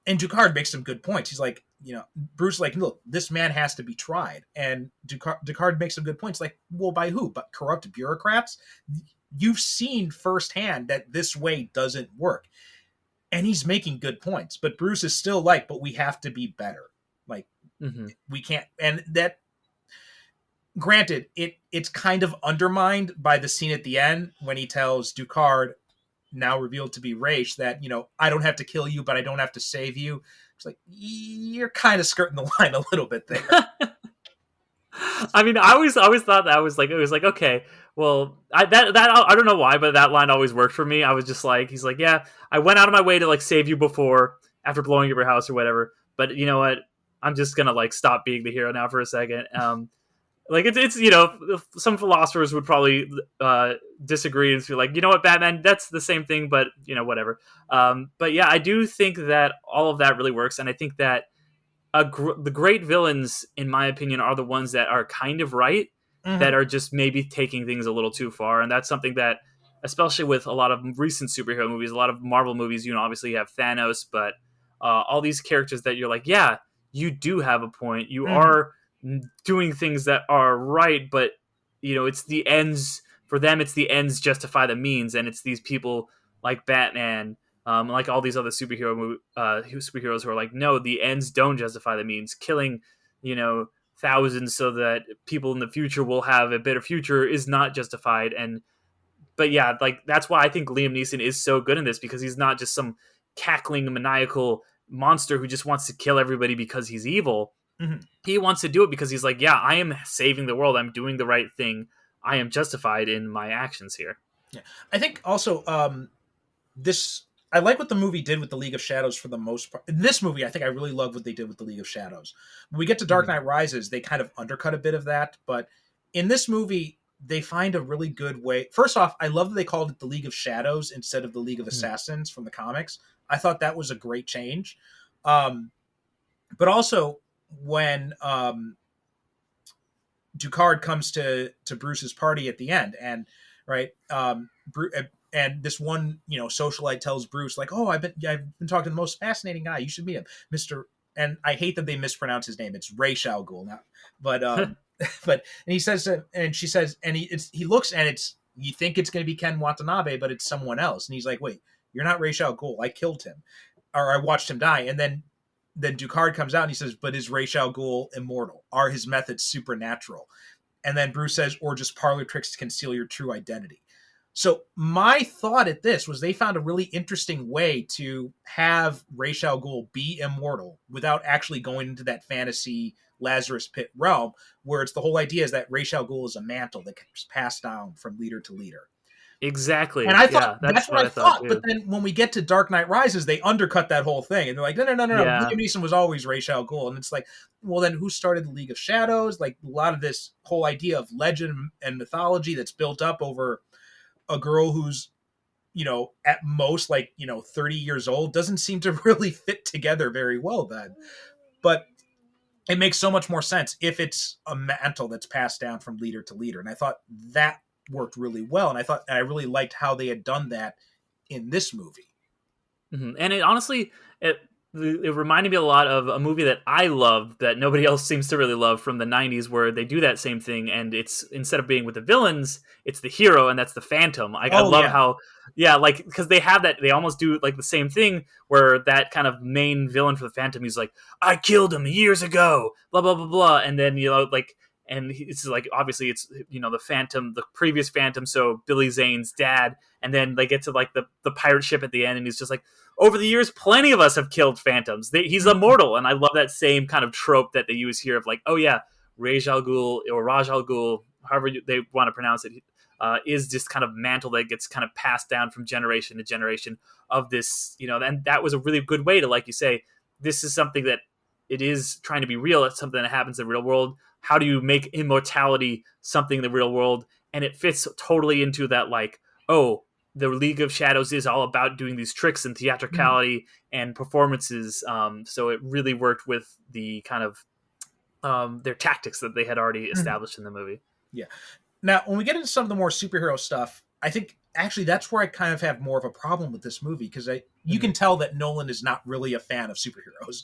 Ducard makes some good points. He's like, you know, Bruce is like, look, this man has to be tried, and Ducard makes some good points. Like, well, by who? But corrupt bureaucrats. You've seen firsthand that this way doesn't work, and he's making good points. But Bruce is still like, but we have to be better. Like, we can't. And that, granted, it's kind of undermined by the scene at the end when he tells Ducard, now revealed to be Raish, that, you know, I don't have to kill you, but I don't have to save you. It's like, you're kind of skirting the line a little bit there. I mean, I always thought that was like, it was like, okay, well, I don't know why, but that line always worked for me. I was just like, he's like, yeah, I went out of my way to like save you before, after blowing up your house or whatever, but you know what? I'm just gonna like stop being the hero now for a second. Like it's you know, some philosophers would probably disagree and be like, you know what, Batman, that's the same thing, but you know, whatever. But yeah, I do think that all of that really works, and I think that the great villains, in my opinion, are the ones that are kind of right, that are just maybe taking things a little too far, and that's something that, especially with a lot of recent superhero movies, a lot of Marvel movies, you know, obviously you have Thanos, but all these characters that you're like, yeah, you do have a point, you are doing things that are right, but you know, it's the ends for them, it's the ends justify the means, and it's these people like Batman, like all these other superheroes who are like, no, the ends don't justify the means. Killing, you know, thousands so that people in the future will have a better future is not justified. But yeah, like that's why I think Liam Neeson is so good in this, because he's not just some cackling maniacal monster who just wants to kill everybody because he's evil. He wants to do it because he's like, yeah, I am saving the world. I'm doing the right thing. I am justified in my actions here. Yeah, I think also I like what the movie did with the League of Shadows for the most part. In this movie, I think I really love what they did with the League of Shadows. When we get to Dark Knight Rises, they kind of undercut a bit of that, but in this movie, they find a really good way. First off, I love that they called it the League of Shadows instead of the League of Assassins from the comics. I thought that was a great change. But also, when Ducard comes to Bruce's party at the end, and right, and this one, you know, socialite tells Bruce like, "Oh, I've been talking to the most fascinating guy. You should meet him, Mister." And I hate that they mispronounce his name. It's Ra's al Ghul now, but and he says, and she says, and he looks, and it's, you think it's going to be Ken Watanabe, but it's someone else, and he's like, "Wait, you're not Ra's al Ghul. I killed him, or I watched him die." And then Ducard comes out and he says, "But is Ra's al Ghul immortal? Are his methods supernatural?" And then Bruce says, "Or just parlor tricks to conceal your true identity." So my thought at this was they found a really interesting way to have Ra's al Ghul be immortal without actually going into that fantasy Lazarus Pit realm, where it's the whole idea is that Ra's al Ghul is a mantle that can just pass down from leader to leader. Exactly. And I thought, yeah, that's what I thought. too. But then when we get to Dark Knight Rises, they undercut that whole thing. And they're like, no. Yeah. Liam Neeson was always Ra's al Ghul. And it's like, well, then who started the League of Shadows? Like, a lot of this whole idea of legend and mythology that's built up over a girl who's, you know, at most, like, you know, 30 years old doesn't seem to really fit together very well then. But it makes so much more sense if it's a mantle that's passed down from leader to leader. And I thought that worked really well. And I really liked how they had done that in this movie. And it honestly, it reminded me a lot of a movie that I loved that nobody else seems to really love from the 90s, where they do that same thing, and it's, instead of being with the villains, it's the hero, and that's the Phantom. I love how, like, because they have that, they almost do like the same thing, where that kind of main villain for the Phantom, he's like, I killed him years ago, blah, blah, blah, blah. And then, you know, like, and it's like, obviously it's, you know, the Phantom, the previous Phantom, so Billy Zane's dad, and then they get to like the pirate ship at the end, and he's just like, over the years, plenty of us have killed Phantoms. He's immortal, and I love that same kind of trope that they use here of like, oh yeah, Ra's al Ghul, or Raj al Ghul, however they want to pronounce it, is this kind of mantle that gets kind of passed down from generation to generation of this, you know, and that was a really good way to, like you say, this is something that it is trying to be real. It's something that happens in the real world. How do you make immortality something in the real world? And it fits totally into that, like, oh, the League of Shadows is all about doing these tricks and theatricality and performances. So it really worked with the kind of their tactics that they had already established in the movie. Yeah. Now, when we get into some of the more superhero stuff, I think actually that's where I kind of have more of a problem with this movie, because you can tell that Nolan is not really a fan of superheroes.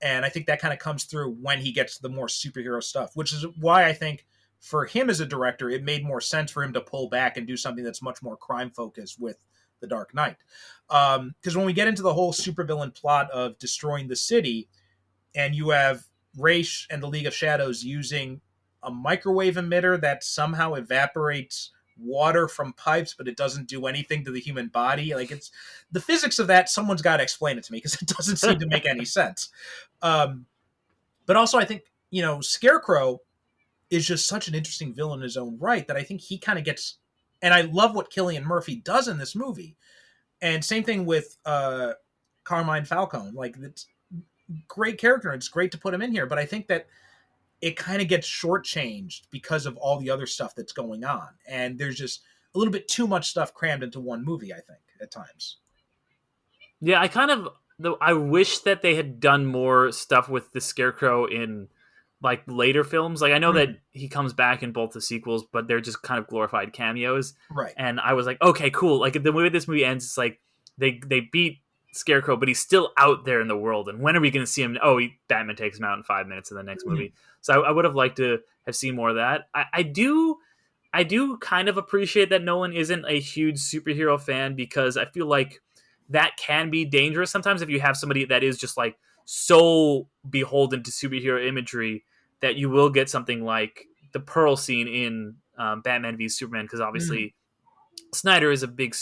And I think that kind of comes through when he gets to the more superhero stuff, which is why I think for him as a director, it made more sense for him to pull back and do something that's much more crime focused with The Dark Knight. Because when we get into the whole supervillain plot of destroying the city, and you have Ra's and the League of Shadows using a microwave emitter that somehow evaporates water from pipes, but it doesn't do anything to the human body. Like, it's the physics of that. Someone's got to explain it to me, because it doesn't seem to make any sense. But also, I think, Scarecrow is just such an interesting villain in his own right that I think he kind of gets, and I love what Cillian Murphy does in this movie. And same thing with Carmine Falcone. Like, it's great character, and it's great to put him in here, but I think that it kind of gets shortchanged because of all the other stuff that's going on. And there's just a little bit too much stuff crammed into one movie, I think, at times. Yeah, I wish that they had done more stuff with the Scarecrow in like later films. Like, I know that he comes back in both the sequels, but they're just kind of glorified cameos. Right. And I was like, okay, cool. Like, the way this movie ends, it's like they beat Scarecrow, but he's still out there in the world. And when are we going to see him? Oh, Batman takes him out in 5 minutes in the next movie. So I would have liked to have seen more of that. I do kind of appreciate that Nolan isn't a huge superhero fan, because I feel like that can be dangerous sometimes if you have somebody that is just like so beholden to superhero imagery that you will get something like the Pearl scene in Batman v Superman, because obviously Snyder is a big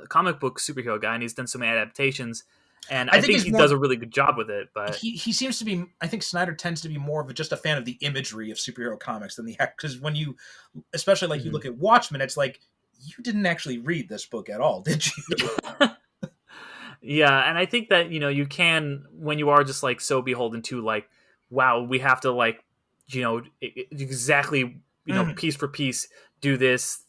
comic book superhero guy, and he's done so many adaptations, and I think he does a really good job with it. But he seems to be, I think Snyder tends to be more of just a fan of the imagery of superhero comics than because when you, especially like you look at Watchmen, it's like, you didn't actually read this book at all, did you? Yeah, and I think that, you can, when you are just like so beholden to like, wow, we have to like, exactly, piece for piece do this.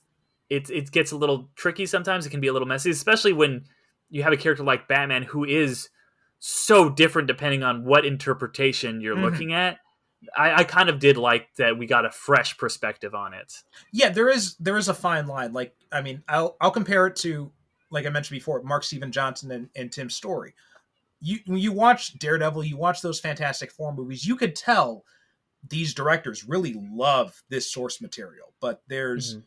It gets a little tricky sometimes. It can be a little messy, especially when you have a character like Batman who is so different depending on what interpretation you're looking at. I kind of did like that we got a fresh perspective on it. Yeah, there is a fine line. Like, I mean, I'll compare it to, like I mentioned before, Mark Steven Johnson and Tim Story. When you watch Daredevil, you watch those Fantastic Four movies, you could tell these directors really love this source material. But there's,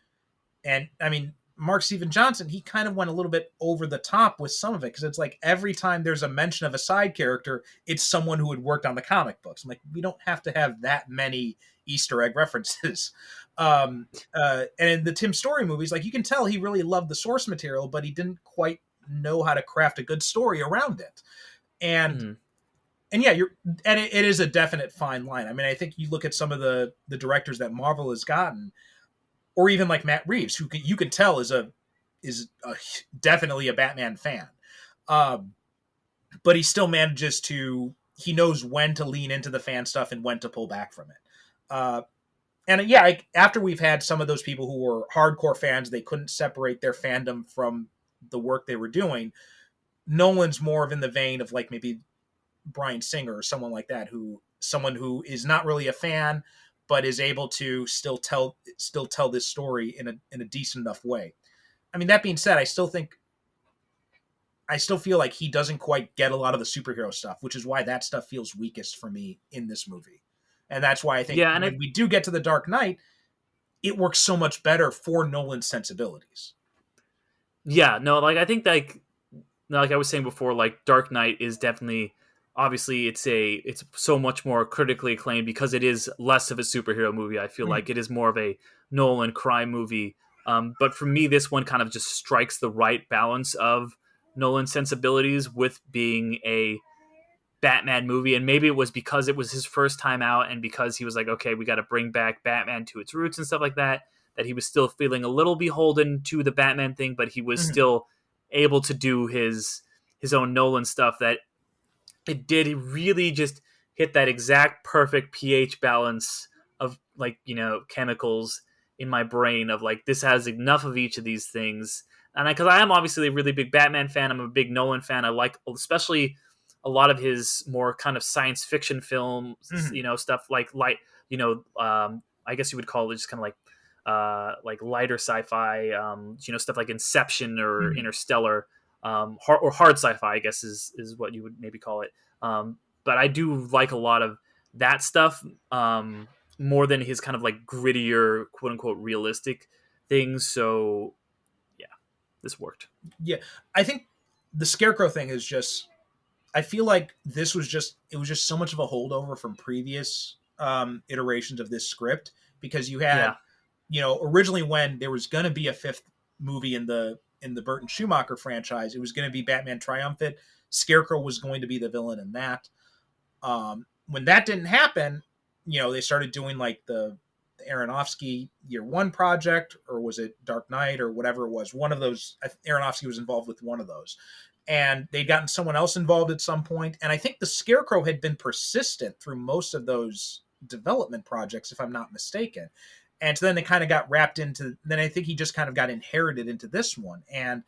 and I mean, Mark Steven Johnson, he kind of went a little bit over the top with some of it, because it's like every time there's a mention of a side character, it's someone who had worked on the comic books. I'm like, we don't have to have that many Easter egg references. And in the Tim Story movies, like, you can tell he really loved the source material, but he didn't quite know how to craft a good story around it. And and yeah, it is a definite fine line. I mean, I think you look at some of the directors that Marvel has gotten, or even like Matt Reeves, who you can tell is definitely a Batman fan, but he still manages to. He knows when to lean into the fan stuff and when to pull back from it. And yeah, after we've had some of those people who were hardcore fans, they couldn't separate their fandom from the work they were doing. Nolan's more of in the vein of like maybe Bryan Singer or someone like that, someone who is not really a fan, but is able to still tell this story in a decent enough way. I mean, that being said, I still feel like he doesn't quite get a lot of the superhero stuff, which is why that stuff feels weakest for me in this movie. And that's why I think when we do get to The Dark Knight, it works so much better for Nolan's sensibilities. Yeah, no, like, I think like I was saying before, like, Dark Knight is definitely, obviously it's so much more critically acclaimed because it is less of a superhero movie. I feel like it is more of a Nolan crime movie. But for me, this one kind of just strikes the right balance of Nolan's sensibilities with being a Batman movie. And maybe it was because it was his first time out, and because he was like, okay, we got to bring back Batman to its roots and stuff like that, that he was still feeling a little beholden to the Batman thing, but he was still able to do his own Nolan stuff that it did really just hit that exact perfect pH balance of like, chemicals in my brain of like, this has enough of each of these things. And because I am obviously a really big Batman fan, I'm a big Nolan fan. I like especially a lot of his more kind of science fiction films, Mhm. stuff like I guess you would call it just kind of like lighter sci-fi, stuff like Inception or Mhm. Interstellar, or hard sci-fi, I guess is what you would maybe call it. But I do like a lot of that stuff, more than his kind of like grittier, quote unquote, realistic things. So yeah, this worked. Yeah, I think the Scarecrow thing is just. I feel like it was just so much of a holdover from previous iterations of this script because you had, Yeah, originally when there was going to be a fifth movie in the Burton Schumacher franchise, it was going to be Batman Triumphant. Scarecrow was going to be the villain in that. When that didn't happen, they started doing like the Aronofsky Year One project, or was it Dark Knight, or whatever it was. One of those, Aronofsky was involved with one of those, and they'd gotten someone else involved at some point. And I think the Scarecrow had been persistent through most of those development projects, if I'm not mistaken. And so then they kind of got wrapped into. Then I think he just kind of got inherited into this one. And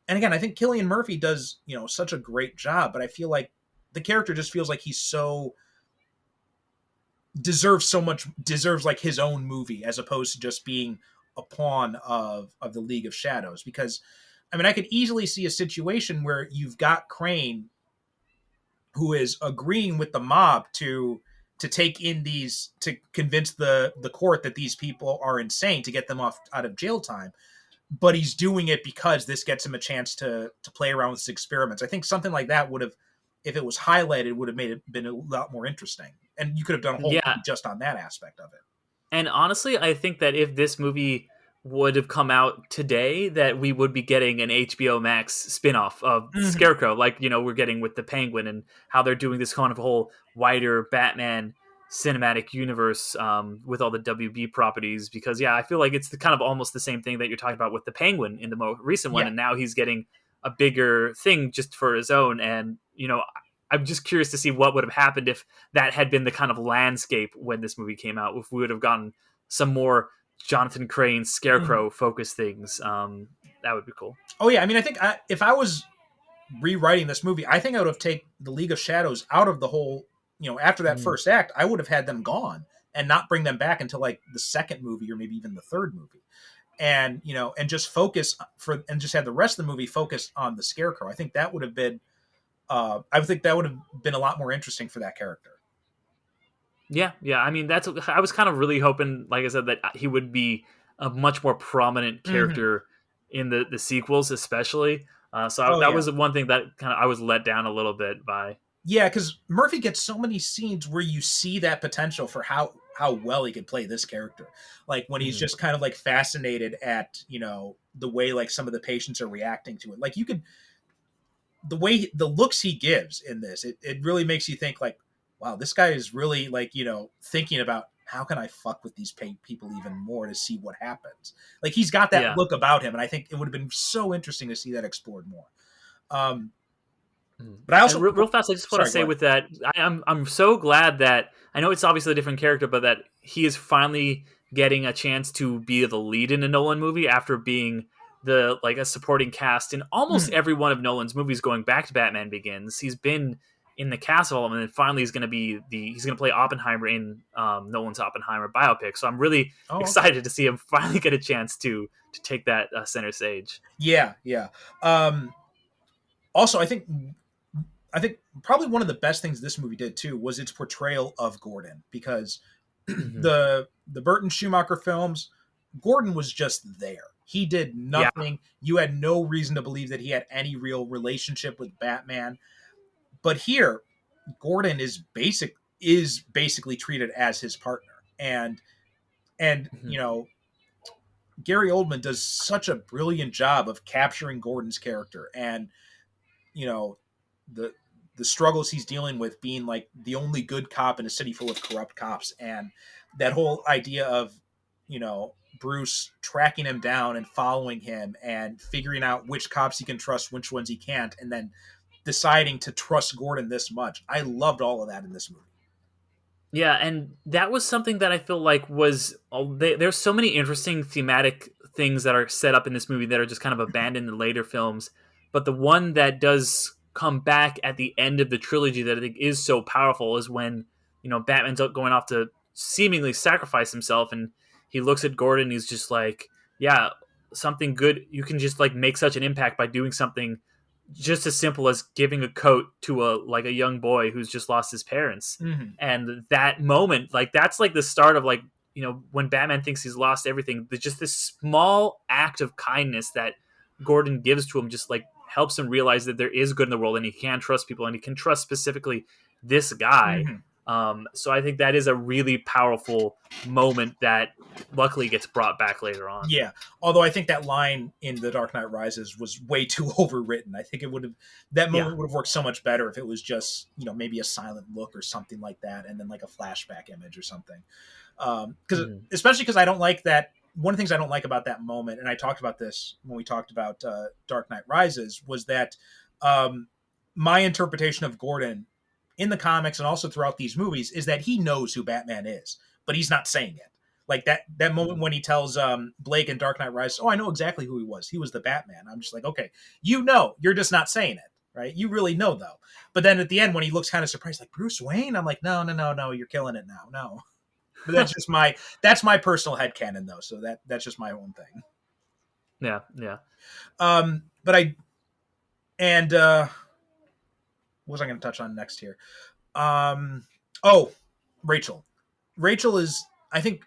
again, I think Cillian Murphy does such a great job, but I feel like the character just feels like he's so deserves like his own movie as opposed to just being a pawn of the League of Shadows. Because I mean, I could easily see a situation where you've got Crane who is agreeing with the mob to take in these, to convince the court that these people are insane to get them off out of jail time, but he's doing it because this gets him a chance to play around with his experiments. I think something like that would have, if it was highlighted, would have made it been a lot more interesting, and you could have done a whole yeah. movie just on that aspect of it. And honestly, I think that if this movie would have come out today, that we would be getting an HBO Max spin-off of Mm-hmm. Scarecrow, like, we're getting with the Penguin, and how they're doing this kind of whole wider Batman cinematic universe, with all the WB properties. Because yeah, I feel like it's the kind of almost the same thing that you're talking about with the Penguin in the most recent one, Yeah. and now he's getting a bigger thing just for his own. And I'm just curious to see what would have happened if that had been the kind of landscape when this movie came out. If we would have gotten some more Jonathan Crane Mm-hmm. Scarecrow focused things, that would be cool. Oh yeah, I mean, I think if I was rewriting this movie, I think I would have taken the League of Shadows out of the whole. After that Mm. first act, I would have had them gone and not bring them back until like the second movie or maybe even the third movie, and and just focus and just have the rest of the movie focused on the Scarecrow. I think that would have been. I think that would have been a lot more interesting for that character. Yeah, yeah. I mean, I was kind of really hoping, like I said, that he would be a much more prominent Mm-hmm. character in the sequels, especially. Oh That yeah, was the one thing that kind of I was let down a little bit by. yeah, because Murphy gets so many scenes where you see that potential for how well he could play this character. Like when he's Mhm. just kind of like fascinated at the way like some of the patients are reacting to it. Like you could the way the looks he gives in this, it really makes you think like, wow, this guy is really like thinking about how can I fuck with these people even more to see what happens. Like he's got that Yeah. look about him, and I think it would have been so interesting to see that explored more. Um, Mhm. but I And also real fast, I just want to sorry, go say ahead. with that, I'm so glad that I know it's obviously a different character, but that he is finally getting a chance to be the lead in a Nolan movie after being the like a supporting cast in almost Mhm. every one of Nolan's movies going back to Batman Begins. He's been in the cast of all of them, and then finally he's going to play Oppenheimer in, Nolan's Oppenheimer biopic. So I'm really Oh, okay. excited to see him finally get a chance to take that, center stage. Yeah, yeah. Um, Also, I think probably one of the best things this movie did too was its portrayal of Gordon, because Hmm. the Burton Schumacher films, Gordon was just there. He did Yeah, nothing. You had no reason to believe that he had any real relationship with Batman. But here, Gordon is basically treated as his partner. And hmm, Gary Oldman does such a brilliant job of capturing Gordon's character, and you know the the struggles he's dealing with being like the only good cop in a city full of corrupt cops, and that whole idea of Bruce tracking him down and following him and figuring out which cops he can trust, which ones he can't, and then deciding to trust Gordon this much. I loved all of that in this movie. Yeah, and that was something that I feel like was there's so many interesting thematic things that are set up in this movie that are just kind of abandoned in later films. But the one that does come back at the end of the trilogy that I think is so powerful is when, Batman's going off to seemingly sacrifice himself, and he looks at Gordon and he's just like, yeah, something good. You can just like make such an impact by doing something just as simple as giving a coat to a young boy who's just lost his parents. Mm-hmm. And that moment, like that's like the start of like, when Batman thinks he's lost everything, there's just this small act of kindness that Gordon gives to him just like helps him realize that there is good in the world and he can trust people and he can trust specifically this guy. Mm-hmm. So I think that is a really powerful moment that luckily gets brought back later on. Yeah, although I think that line in The Dark Knight Rises was way too overwritten. I think that moment would have worked so much better if it was just, maybe a silent look or something like that, and then like a flashback image or something. Especially because I don't like that. One of the things I don't like about that moment, and I talked about this when we talked about Dark Knight Rises, was that my interpretation of Gordon in the comics and also throughout these movies is that he knows who Batman is, but he's not saying it. Like that moment when he tells Blake in Dark Knight Rises, "Oh, I know exactly who he was. He was the Batman." I'm just like, okay, you're just not saying it, right? You really know though. But then at the end when he looks kind of surprised, like Bruce Wayne, I'm like, no, you're killing it now, no. But that's my personal headcanon though, so that's just my own thing. Yeah. But what was I going to touch on next here? Rachel. Rachel is, I think,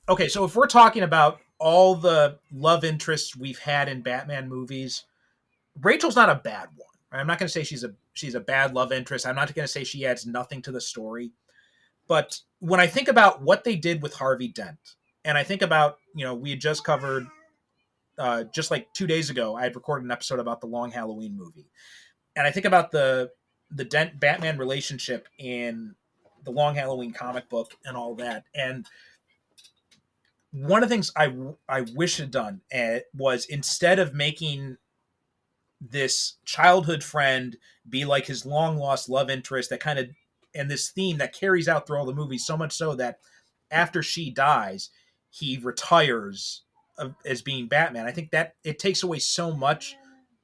okay, so if we're talking about all the love interests we've had in Batman movies, Rachel's not a bad one. Right? I'm not going to say she's a bad love interest. I'm not going to say she adds nothing to the story. But when I think about what they did with Harvey Dent, and I think about, we had just covered, just like 2 days ago, I had recorded an episode about the Long Halloween movie. And I think about the Dent Batman relationship in the Long Halloween comic book and all that. And one of the things I wish had done was, instead of making this childhood friend be like his long lost love interest, that kind of, and this theme that carries out through all the movies, so much so that after she dies, he retires as being Batman. I think that it takes away so much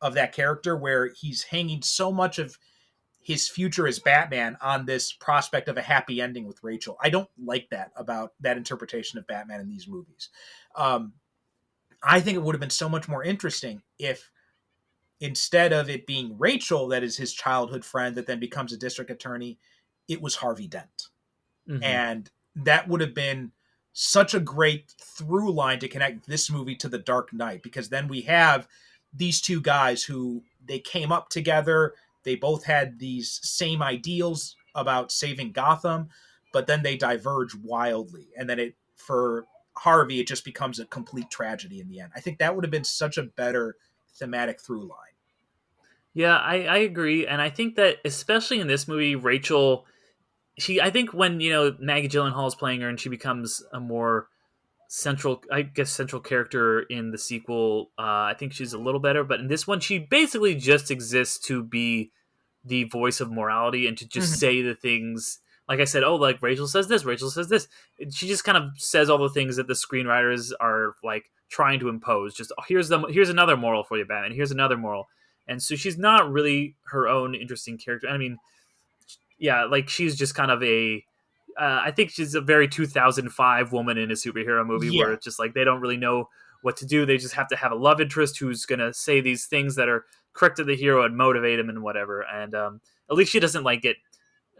of that character, where he's hanging so much of his future as Batman on this prospect of a happy ending with Rachel. I don't like that about that interpretation of Batman in these movies. I think it would have been so much more interesting if, instead of it being Rachel that is his childhood friend that then becomes a district attorney, it was Harvey Dent. Mm-hmm. And that would have been such a great through line to connect this movie to The Dark Knight, because then we have these two guys who, they came up together. They both had these same ideals about saving Gotham, but then they diverge wildly. And then for Harvey, it just becomes a complete tragedy in the end. I think that would have been such a better thematic through line. Yeah, I agree. And I think that especially in this movie, Rachel, I think when, Maggie Gyllenhaal is playing her and she becomes a more central character in the sequel, I think she's a little better. But in this one, she basically just exists to be the voice of morality and to just say the things, like I said, like Rachel says this, Rachel says this. She just kind of says all the things that the screenwriters are like trying to impose. Just, here's another moral for you, Batman. Here's another moral. And so she's not really her own interesting character. I mean, yeah, like she's just kind of I think she's a very 2005 woman in a superhero movie where it's just like they don't really know what to do. They just have to have a love interest who's going to say these things that are correct to the hero and motivate him and whatever. And at least she doesn't like it.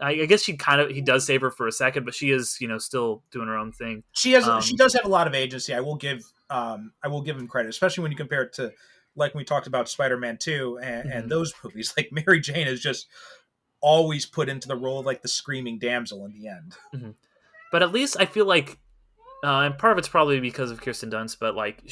I guess he does save her for a second, but she is, still doing her own thing. She does have a lot of agency. I will give him credit, especially when you compare it to, like we talked about Spider-Man 2 and those movies. Like Mary Jane is just always put into the role of like the screaming damsel in the end. Mm-hmm. But at least I feel like, and part of it's probably because of Kirsten Dunst, but like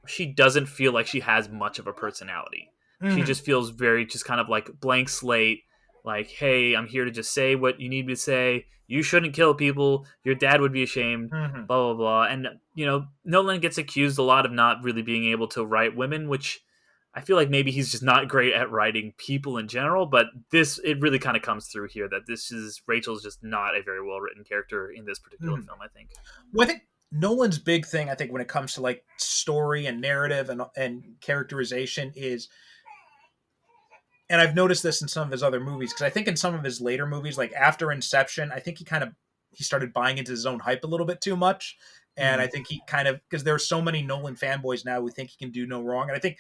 she doesn't feel like she has much of a personality. Mm-hmm. She just feels very just kind of like blank slate. Like, hey, I'm here to just say what you need me to say. You shouldn't kill people. Your dad would be ashamed. Mm-hmm. Blah blah blah. And Nolan gets accused a lot of not really being able to write women, which I feel like maybe he's just not great at writing people in general, but it really kind of comes through here that Rachel's just not a very well written character in this particular film, I think. Well, I think Nolan's big thing, I think, when it comes to like story and narrative and characterization is, and I've noticed this in some of his other movies, because I think in some of his later movies, like after Inception, I think he started buying into his own hype a little bit too much. And I think he kind of, because there are so many Nolan fanboys now who think he can do no wrong. And I think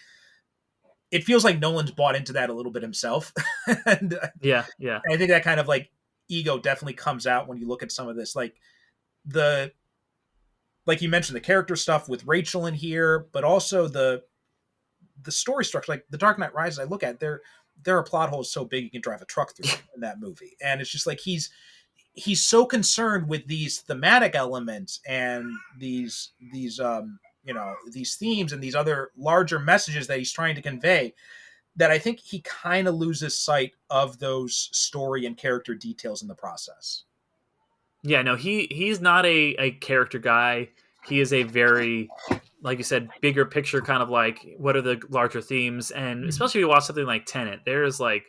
it feels like Nolan's bought into that a little bit himself. And yeah. I think that kind of like ego definitely comes out when you look at some of this, like you mentioned, the character stuff with Rachel in here, but also the story structure, like The Dark Knight Rises. I look at there are plot holes so big you can drive a truck through in that movie, and it's just like he's so concerned with these thematic elements and these themes and these other larger messages that he's trying to convey, that I think he kind of loses sight of those story and character details in the process. Yeah, no, he's not a character guy. He is a very, like you said, bigger picture kind of like, what are the larger themes? And especially if you watch something like Tenet, there's like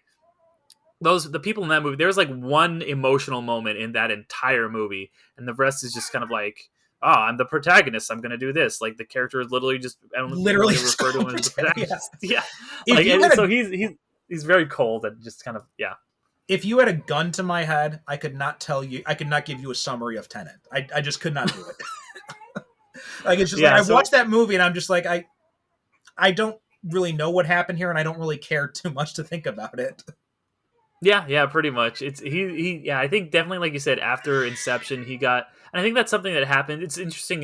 the people in that movie, there's like one emotional moment in that entire movie, and the rest is just kind of like, oh, I'm the protagonist, I'm gonna do this. Like the character is literally just, I don't literally refer to him as the protagonist. Yeah. So he's very cold and just kind of, yeah. If you had a gun to my head, I could not give you a summary of Tenet. I just could not do it. Like, it's just I watched that movie and I'm just like, I don't really know what happened here, and I don't really care too much to think about it. Yeah, pretty much. It's I think definitely, like you said, after Inception, he got, and I think that's something that happened. It's interesting.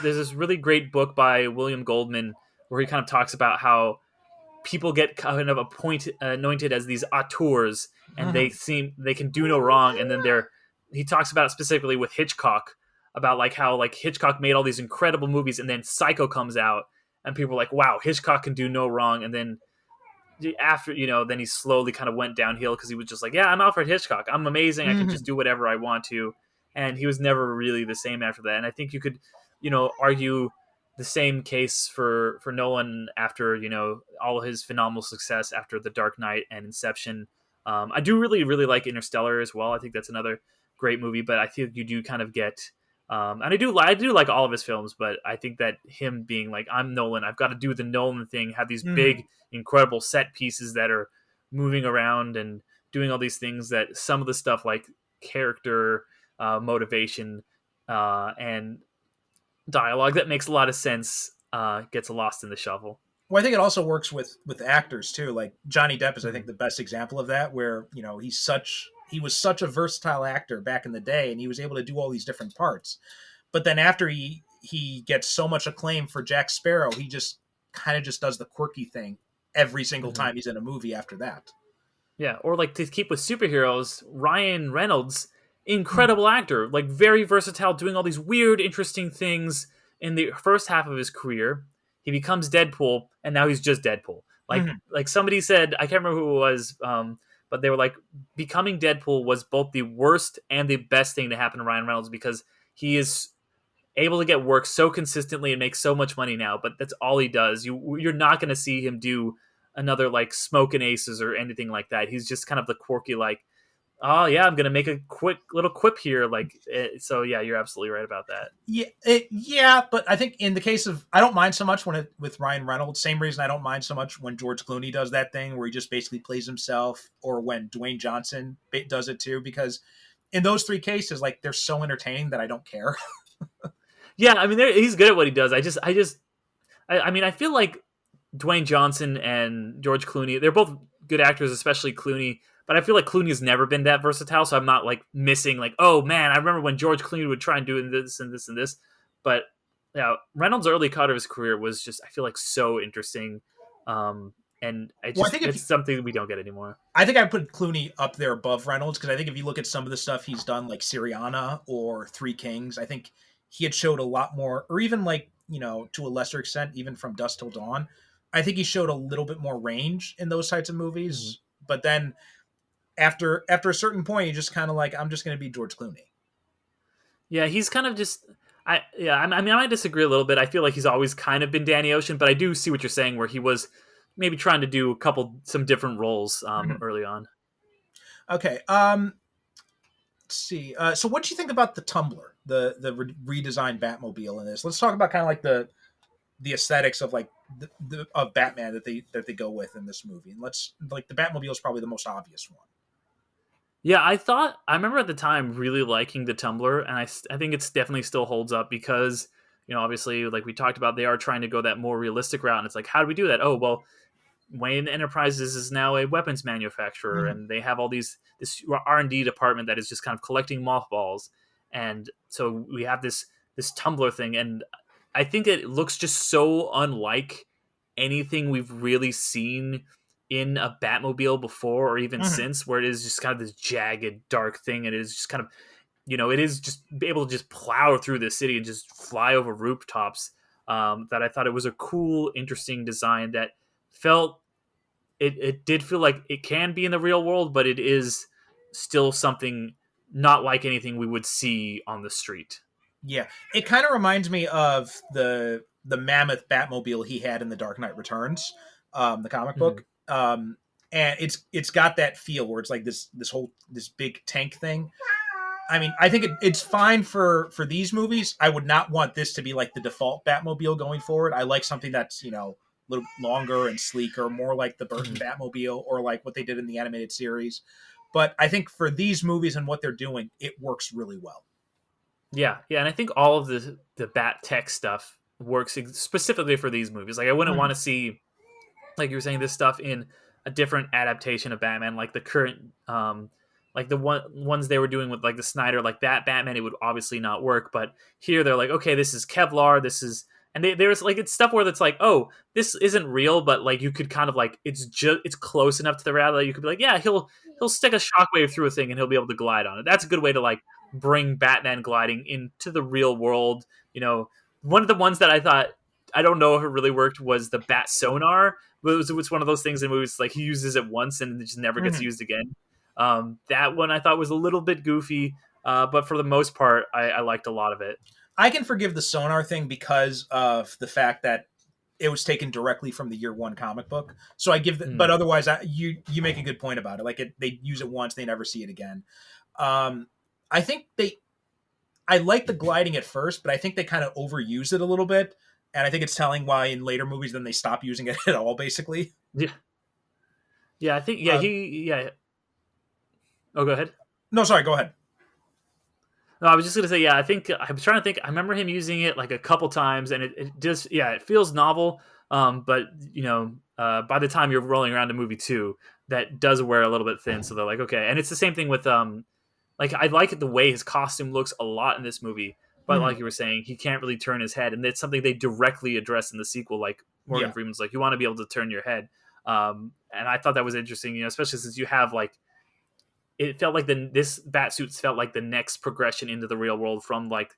There's this really great book by William Goldman where he kind of talks about how people get kind of anointed as these auteurs, and they can do no wrong, and then he talks about it specifically with Hitchcock, about like how like Hitchcock made all these incredible movies, and then Psycho comes out and people are like, wow, Hitchcock can do no wrong. And then after, then he slowly kind of went downhill because he was just like, yeah, I'm Alfred Hitchcock, I'm amazing, I can just do whatever I want to. And he was never really the same after that. And I think you could argue the same case for Nolan after all of his phenomenal success after The Dark Knight and Inception. I do really, really like Interstellar as well. I think that's another great movie, but I think you do kind of get and I do like all of his films, but I think that him being like, I'm Nolan, I've got to do the Nolan thing, have these big, incredible set pieces that are moving around and doing all these things, that some of the stuff like character motivation and dialogue that makes a lot of sense gets lost in the shuffle. Well, I think it also works with actors too. Like Johnny Depp is, I think, the best example of that, where he was such a versatile actor back in the day, and he was able to do all these different parts. But then after he gets so much acclaim for Jack Sparrow, he just kind of just does the quirky thing every single time he's in a movie after that. Yeah, or like to keep with superheroes, Ryan Reynolds, incredible actor, like very versatile, doing all these weird, interesting things in the first half of his career. He becomes Deadpool, and now he's just Deadpool. Like somebody said, I can't remember who it was, but they were like, becoming Deadpool was both the worst and the best thing to happen to Ryan Reynolds, because he is able to get work so consistently and make so much money now, but that's all he does. You're not going to see him do another like Smokin' Aces or anything like that. He's just kind of the quirky, like, oh yeah, I'm going to make a quick little quip here. Like, so yeah, you're absolutely right about that. Yeah, but I think in the case of, I don't mind so much with Ryan Reynolds. Same reason I don't mind so much when George Clooney does that thing where he just basically plays himself, or when Dwayne Johnson does it too, because in those three cases, like, they're so entertaining that I don't care. Yeah, I mean, he's good at what he does. I mean, I feel like Dwayne Johnson and George Clooney, they're both good actors, especially Clooney. But I feel like Clooney has never been that versatile, so I'm not like missing like, oh man, I remember when George Clooney would try and do this and this and this. But yeah, Reynolds' early cut of his career was just, I feel like, so interesting. And it's something we don't get anymore. I think I put Clooney up there above Reynolds, because I think if you look at some of the stuff he's done, like Syriana or Three Kings, I think he had showed a lot more, or even like, to a lesser extent, even From Dusk Till Dawn, I think he showed a little bit more range in those types of movies. But then after a certain point, you just kind of like, I'm just going to be George Clooney. Yeah, he's kind of just, I mean, I might disagree a little bit. I feel like he's always kind of been Danny Ocean, but I do see what you're saying, where he was maybe trying to do some different roles Mhm. early on. Okay. Let's see. So, what do you think about the Tumbler, the redesigned Batmobile in this? Let's talk about kind of like the aesthetics of like of Batman that they go with in this movie. And let's like the Batmobile is probably the most obvious one. Yeah, I remember at the time really liking the Tumblr, and I think it's definitely still holds up because obviously like we talked about, they are trying to go that more realistic route, and it's like, how do we do that? Oh well, Wayne Enterprises is now a weapons manufacturer, Mhm. and they have all this R&D department that is just kind of collecting mothballs, and so we have this Tumblr thing, and I think it looks just so unlike anything we've really seen in a Batmobile before or even Mhm. since, where it is just kind of this jagged, dark thing, and it is just kind of it is just be able to just plow through the city and just fly over rooftops. That I thought it was a cool, interesting design that felt it did feel like it can be in the real world, but it is still something not like anything we would see on the street. Yeah, it kind of reminds me of the mammoth Batmobile he had in The Dark Knight Returns, the comic Mhm. book. And it's got that feel where it's like this big tank thing. I mean, I think it's fine for these movies. I would not want this to be like the default Batmobile going forward. I like something that's a little longer and sleeker, more like the Burton Mhm. Batmobile or like what they did in the animated series. But I think for these movies and what they're doing, it works really well. Yeah, yeah, and I think all of the Bat Tech stuff works specifically for these movies. Like, I wouldn't want Mhm. to see, like you were saying, this stuff in a different adaptation of Batman, like the current, like the ones they were doing with like the Snyder, like that Batman. It would obviously not work, but here they're like, okay, this is Kevlar, this is, and there's like it's stuff where it's like, oh, this isn't real, but like you could kind of like it's close enough to the reality. You could be like, yeah, he'll stick a shockwave through a thing and he'll be able to glide on it. That's a good way to like bring Batman gliding into the real world. One of the ones that I thought, I don't know if it really worked, was the Bat sonar. It's one of those things in movies like he uses it once and it just never gets Mhm. used again. That one I thought was a little bit goofy, but for the most part, I liked a lot of it. I can forgive the sonar thing because of the fact that it was taken directly from the year one comic book. So I give, but Mm. otherwise, you make a good point about it. Like they use it once, they never see it again. Um, I think I like the gliding at first, but I think they kind of overuse it a little bit, and I think it's telling why in later movies then they stop using it at all, basically. Yeah, yeah, I think Uh, yeah. Oh, go ahead. no, sorry, go ahead. No, I was just gonna say, yeah. I think I was trying to think. I remember him using it like a couple times, and it just, yeah, it feels novel. But by the time you're rolling around a movie two, that does wear a little bit thin. So they're like, okay, and it's the same thing with like I like the way his costume looks a lot in this movie, but Mhm. like you were saying, he can't really turn his head, and it's something they directly address in the sequel. Like Morgan Yeah. Freeman's like, you want to be able to turn your head, and I thought that was interesting, especially since you have like it felt like this bat suits felt like the next progression into the real world from like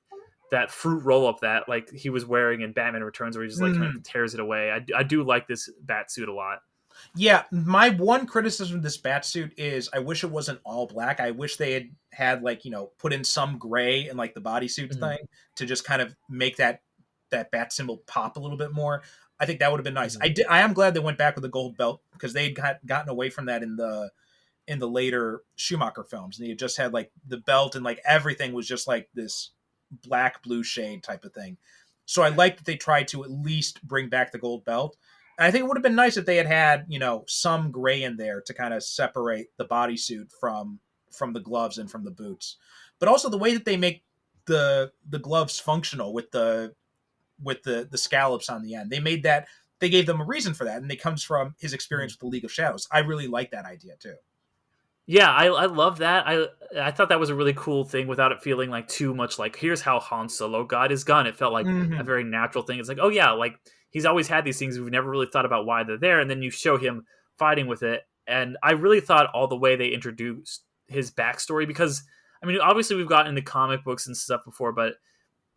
that fruit roll up that like he was wearing in Batman Returns, where he just like kind of Mhm. tears it away. I do like this bat suit a lot. Yeah, my one criticism of this bat suit is I wish it wasn't all black. I wish they had like put in some gray in like the bodysuit Mhm. thing to just kind of make that bat symbol pop a little bit more. I think that would have been nice. Mhm. I am glad they went back with the gold belt because they had gotten away from that in the later Schumacher films. And you just had like the belt and like everything was just like this black blue shade type of thing. So I like that they tried to at least bring back the gold belt. And I think it would have been nice if they had some gray in there to kind of separate the bodysuit from the gloves and from the boots. But also the way that they make the gloves functional with the scallops on the end. They gave them a reason for that, and it comes from his experience Mhm. with the League of Shadows. I really like that idea too. Yeah, I love that. I thought that was a really cool thing without it feeling like too much like here's how Han Solo got his gun. It felt like a Mm-hmm. very natural thing. It's like, oh yeah, like he's always had these things. We've never really thought about why they're there, and then you show him fighting with it. And I really thought all the way they introduced his backstory, because I mean, obviously we've gotten into comic books and stuff before, but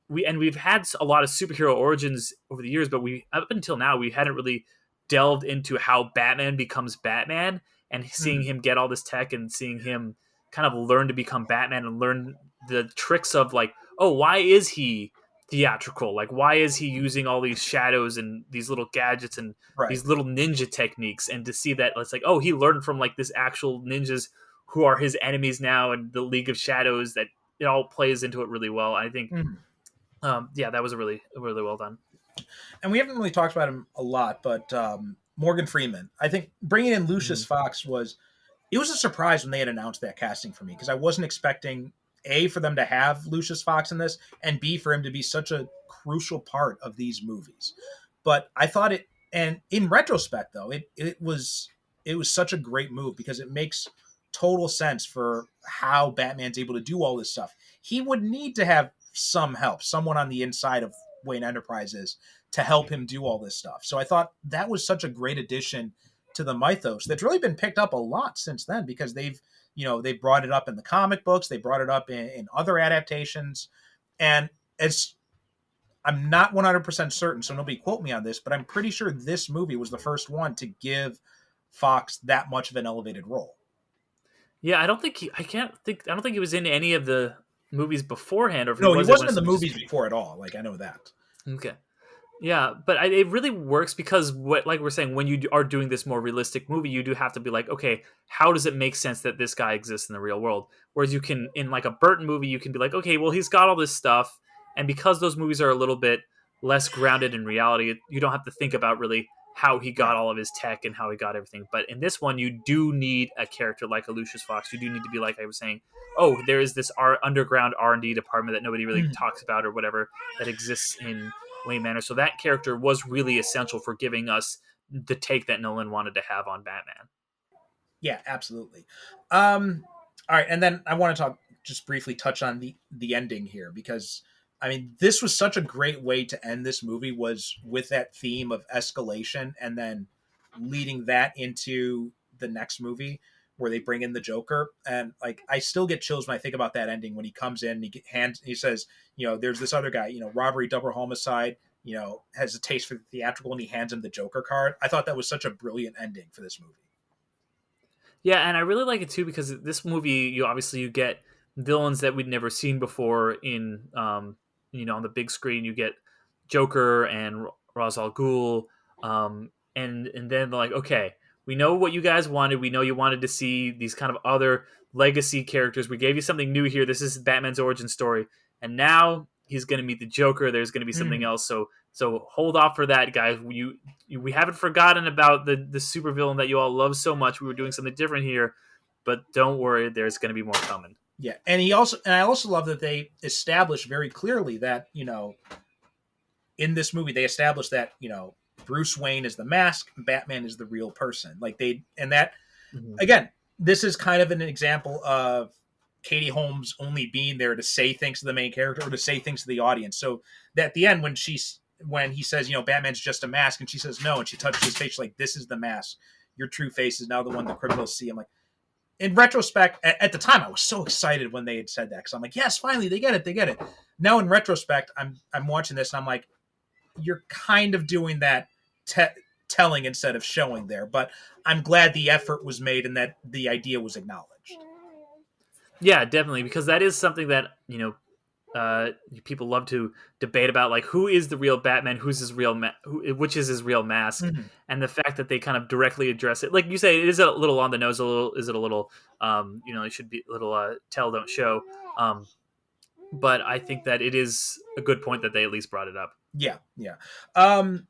we've had a lot of superhero origins over the years, but we up until now we hadn't really delved into how Batman becomes Batman, and seeing Mm-hmm. him get all this tech and seeing him kind of learn to become Batman and learn the tricks of like, oh, why is he theatrical. Like, why is he using all these shadows and these little gadgets and Right. these little ninja techniques? And to see that, it's like, oh, he learned from like this actual ninjas who are his enemies now, and the League of Shadows. That it all plays into it really well. I think, yeah, that was a really well done. And we haven't really talked about him a lot, but Morgan Freeman. I think bringing in Lucius Fox was a surprise when they had announced that casting for me, because I wasn't expecting A, for them to have Lucius Fox in this, and B, for him to be such a crucial part of these movies. But I thought it, and in retrospect though, it was such a great move, because it makes total sense for how Batman's able to do all this stuff. He would need to have some help, someone on the inside of Wayne Enterprises, to help him do all this stuff. So I thought that was such a great addition to the mythos that's really been picked up a lot since then, because they've brought it up in the comic books, they brought it up in other adaptations, and I'm not 100% certain, so nobody quote me on this, but I'm pretty sure this movie was the first one to give Fox that much of an elevated role. Yeah, I don't think he was in any of the movies beforehand. Or if No, he wasn't in the it movies before at all. Like, I know that. Okay. Yeah, but it really works because like we're saying, when you are doing this more realistic movie, you do have to be like, okay, how does it make sense that this guy exists in the real world? Whereas you can, in like a Burton movie, you can be like, okay, well, he's got all this stuff, and because those movies are a little bit less grounded in reality, you don't have to think about really how he got all of his tech and how he got everything. But in this one, you do need a character like a Lucius Fox. You do need to be like I was saying, oh, there is this underground R&D department that nobody really talks about or whatever that exists in Wayne Manor. So that character was really essential for giving us the take that Nolan wanted to have on Batman. Yeah, absolutely. All right, and then I want to just briefly touch on the ending here, because I mean, this was such a great way to end this movie, was with that theme of escalation and then leading that into the next movie where they bring in the Joker. And like, I still get chills when I think about that ending, when he comes in and he says, there's this other guy, robbery, double homicide, has a taste for the theatrical, and he hands him the Joker card. I thought that was such a brilliant ending for this movie. Yeah, and I really like it too, because this movie, you get villains that we'd never seen before in on the big screen. You get Joker and Ra's al Ghul, and then they're like, okay, we know what you guys wanted. We know you wanted to see these kind of other legacy characters. We gave you something new here. This is Batman's origin story, and now he's going to meet the Joker. There's going to be something else. So hold off for that, guys. We haven't forgotten about the supervillain that you all love so much. We were doing something different here, but don't worry, there's going to be more coming. Yeah, and I also love that they established very clearly that, in this movie they established that, Bruce Wayne is the mask, Batman is the real person. Like again, this is kind of an example of Katie Holmes only being there to say things to the main character or to say things to the audience. So that at the end, when he says, Batman's just a mask, and she says no, and she touches his face, like, this is the mask. Your true face is now the one the criminals see. I'm like, in retrospect, at the time, I was so excited when they had said that, because I'm like, yes, finally, they get it. Now, in retrospect, I'm watching this, and I'm like, you're kind of doing that telling instead of showing there. But I'm glad the effort was made and that the idea was acknowledged. Yeah, definitely, because that is something that, people love to debate about, like, who is the real Batman, who's his real which is his real mask, and the fact that they kind of directly address it, like you say, it is a little on the nose, it should be a little tell don't show, but I think that it is a good point that they at least brought it up. Yeah. And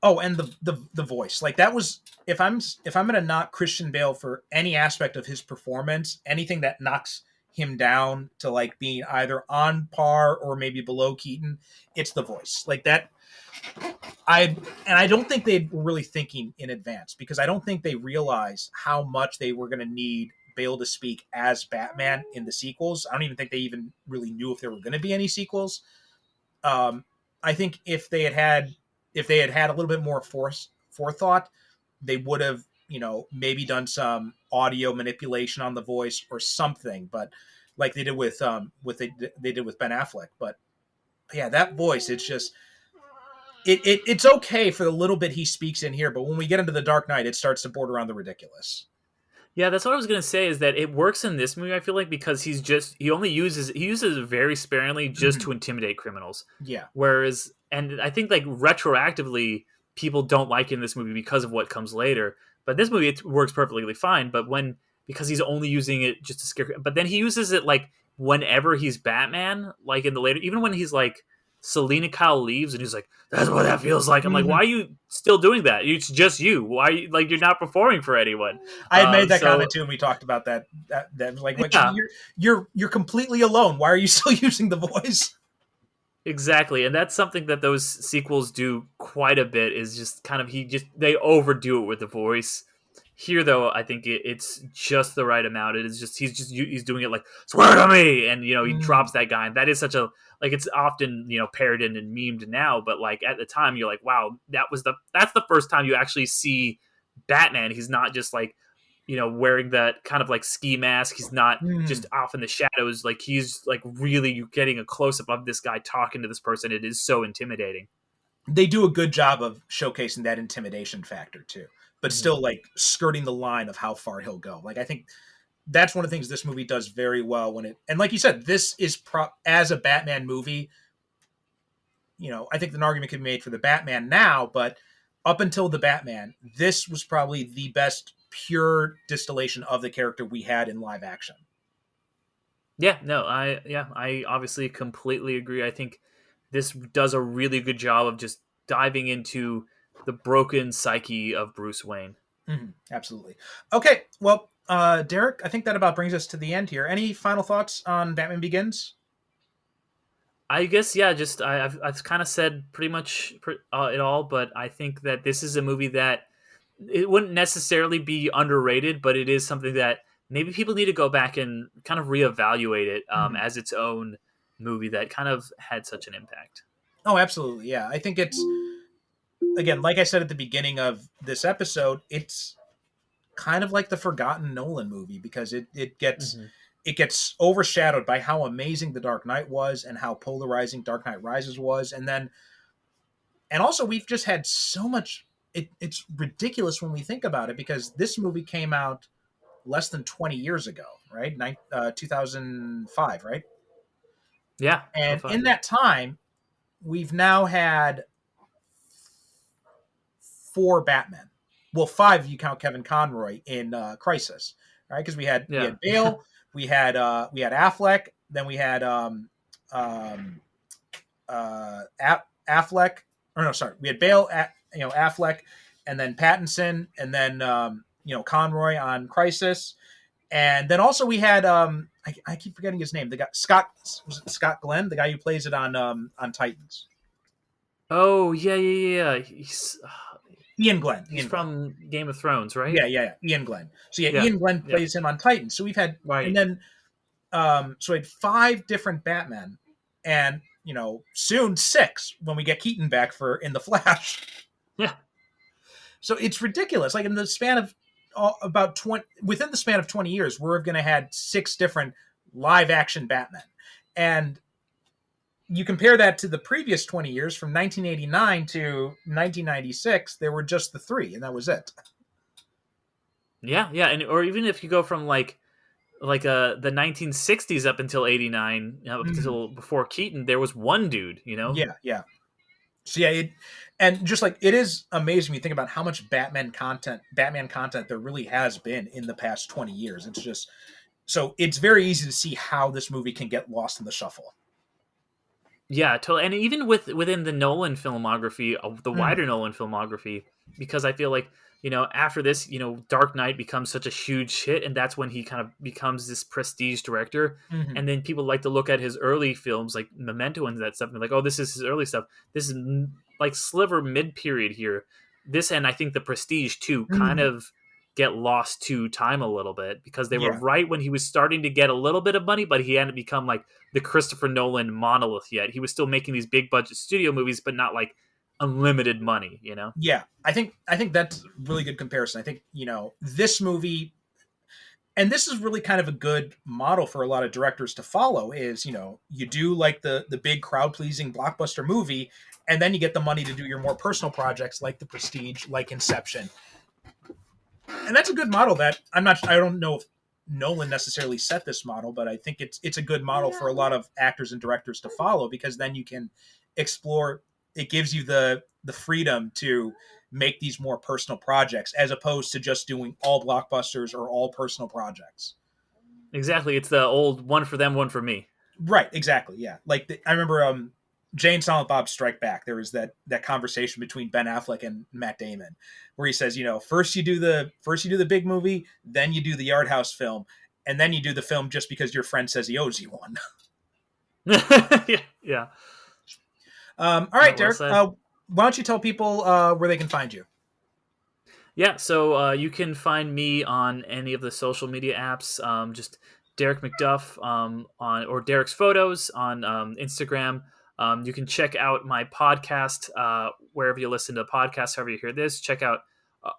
the voice, like, that was, if I'm gonna knock Christian Bale for any aspect of his performance, anything that knocks him down to like being either on par or maybe below Keaton, it's the voice. Like that, I don't think they were really thinking in advance, because I don't think they realized how much they were going to need Bale to speak as Batman in the sequels. I don't even think they even really knew if there were going to be any sequels. I think if they had had a little bit more forethought, they would have, maybe done some audio manipulation on the voice or something, but like they did with they did with Ben Affleck. But yeah, that voice, it's just it's okay for the little bit he speaks in here, but when we get into The Dark Knight, it starts to border on the ridiculous. Yeah, that's what I was gonna say. Is that it works in this movie? I feel like because he uses it very sparingly just Mhm. to intimidate criminals. Yeah. Whereas, and I think like retroactively, people don't like it in this movie because of what comes later. But this movie, it works perfectly fine. But because he's only using it just to scare, but then he uses it like whenever he's Batman, like in the later, even when he's like Selena Kyle leaves and he's like, "That's what that feels like." I'm like, Mhm. "Why are you still doing that? It's just you. Why are you, like you're not performing for anyone?" I had made that So comment too, and we talked about that like what yeah, you're completely alone. Why are you still using the voice? exactly, and that's something that those sequels do quite a bit. Is just kind of they overdo it with the voice. Here, though, I think it's just the right amount. It is just he's doing it like swear to me, and he Mm. drops that guy, and that is such a like it's often parodied and memed now, but like at the time you're like, wow, that's the first time you actually see Batman. He's not just like wearing that kind of like ski mask. He's not just Mm. off in the shadows. Like he's like really getting a close up of this guy talking to this person. It is so intimidating. They do a good job of showcasing that intimidation factor too, but Mhm. still like skirting the line of how far he'll go. Like I think that's one of the things this movie does very well and like you said, this is as a Batman movie. I think an argument can be made for the Batman now, but up until the Batman, this was probably the best pure distillation of the character we had in live action. Yeah, no, I obviously completely agree. I think this does a really good job of just diving into the broken psyche of Bruce Wayne. Absolutely. Okay, well, Derek, I think that about brings us to the end here. Any final thoughts on Batman Begins? I guess yeah, just I've kind of said pretty much it all, but I think that this is a movie that it wouldn't necessarily be underrated, but it is something that maybe people need to go back and kind of reevaluate it Mhm. as its own movie that kind of had such an impact. Oh, absolutely. Yeah, I think it's again, like I said at the beginning of this episode, it's kind of like the forgotten Nolan movie because Hmm. it gets overshadowed by how amazing The Dark Knight was and how polarizing Dark Knight Rises was, and also we've just had so much. It's ridiculous when we think about it because this movie came out less than 20 years ago, right? 2005, right? Yeah, oh And five, in yeah, that time, we've now had four Batmen. Well, five if you count Kevin Conroy in Crisis, right? Because we yeah, had Bale, we had Affleck, then we had um, Affleck, or no, sorry, we had Bale, Affleck, and then Pattinson, and then Conroy on Crisis, and then also we had I keep forgetting his name. The guy Scott was it Scott Glenn, the guy who plays it on Titans. oh yeah, yeah, yeah. Ian Glenn. He's Ian Glenn. from Game of Thrones, right? Yeah. Ian Glenn. So yeah, Yeah, Ian Glenn yeah, plays him on Titans. So we've had, and right. then so we had five different Batmen, and soon six when we get Keaton back for in the Flash. Yeah, So it's ridiculous. Like in the span of about 20, within the span of 20 years, we're going to had six different live action Batmen, and you compare that to the previous 20 years from 1989 to 1996, there were just the three, and that was it. yeah, yeah, and or even if you go from the 1960s up until 89, up Mm, until before Keaton, there was one dude, you know. yeah. So yeah, and just like it is amazing when you think about how much Batman content there really has been in the past 20 years. It's just so it's very easy to see how this movie can get lost in the shuffle. Yeah, totally. And even within the Nolan filmography, the Mm, wider Nolan filmography, because I feel like after this, Dark Knight becomes such a huge hit, and that's when he kind of becomes this prestige director. mhm. And then people like to look at his early films, like Memento and that stuff, and like, oh, this is his early stuff. This is like sliver mid period here. This and I think the Prestige too kind Mhm. of get lost to time a little bit because they were Yeah, right when he was starting to get a little bit of money, but he hadn't become like the Christopher Nolan monolith yet. He was still making these big budget studio movies, but not like unlimited money, you know? yeah. I think that's a really good comparison. I think this movie, and this is really kind of a good model for a lot of directors to follow. Is you do like the big crowd pleasing blockbuster movie, and then you get the money to do your more personal projects like The Prestige, like Inception, And that's a good model that I don't know if Nolan necessarily set this model, but I think it's a good model for a lot of actors and directors to follow, because then you can explore. It gives you the freedom to make these more personal projects as opposed to just doing all blockbusters or all personal projects. Exactly. It's the old one for them, one for me. Right. Exactly. Yeah. Like I remember Jay and Silent Bob Strike Back. There was that conversation between Ben Affleck and Matt Damon, where he says, first you do the big movie, then you do the art house film, and then you do the film just because your friend says he owes you one. Yeah. All right, Well Derick. Why don't you tell people where they can find you? Yeah, so you can find me on any of the social media apps. Just Derick McDuff or Derick's Photos on Instagram. You can check out my podcast wherever you listen to podcasts. However you hear this, check out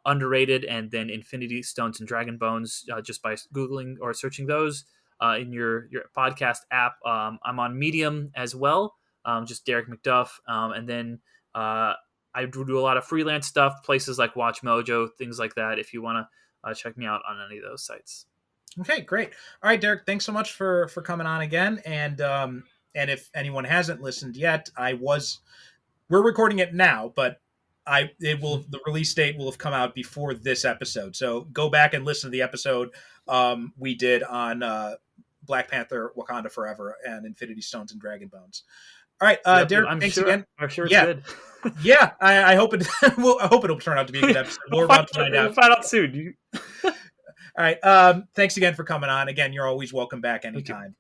Underrated and then Infinity Stones and Dragon Bones just by googling or searching those in your podcast app. I'm on Medium as well, just Derick McDuff, and then. I do a lot of freelance stuff, places like Watch Mojo, things like that, if you want to check me out on any of those sites. Okay, great. All right, Derick, thanks so much for coming on again. And if anyone hasn't listened yet, we're recording it now, but the release date will have come out before this episode. So go back and listen to the episode we did on Black Panther, Wakanda Forever, and Infinity Stones and Dragon Bones. All right, Derick, thanks again. I'm sure it's good. Yeah, I hope it. I hope it'll turn out to be a good episode. We're about to find out. We'll find out soon. All right. Thanks again for coming on. Again, you're always welcome back anytime.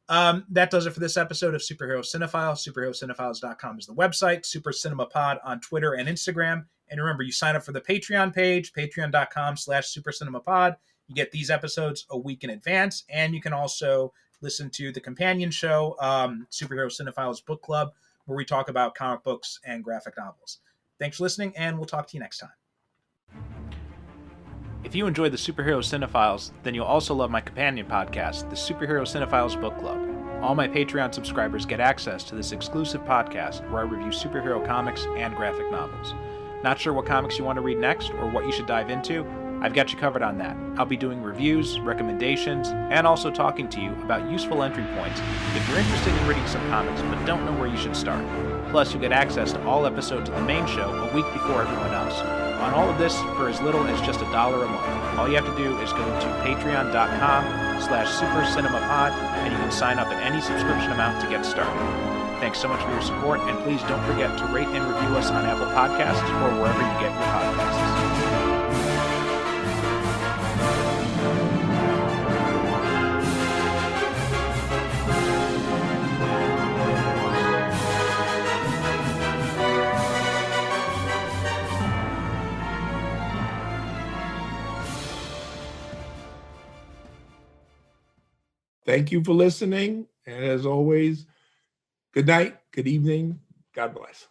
That does it for this episode of Superhero Cinephiles. SuperheroCinephiles.com is the website. Super Cinema Pod on Twitter and Instagram. And remember, you sign up for the Patreon page, patreon.com/SuperCinemaPod. You get these episodes a week in advance, and you can also listen to the companion show, Superhero Cinephiles Book Club, where we talk about comic books and graphic novels. Thanks for listening, and we'll talk to you next time. If you enjoyed the Superhero Cinephiles, then you'll also love my companion podcast, the Superhero Cinephiles Book Club. All my Patreon subscribers get access to this exclusive podcast where I review superhero comics and graphic novels. Not sure what comics you want to read next or what you should dive into? I've got you covered on that. I'll be doing reviews, recommendations, and also talking to you about useful entry points if you're interested in reading some comics but don't know where you should start. Plus, you'll get access to all episodes of the main show a week before everyone else. On all of this for as little as just $1 a month. All you have to do is go to patreon.com/supercinemapod and you can sign up at any subscription amount to get started. Thanks so much for your support, and please don't forget to rate and review us on Apple Podcasts or wherever you get your podcasts. Thank you for listening. And as always, good night, good evening. God bless.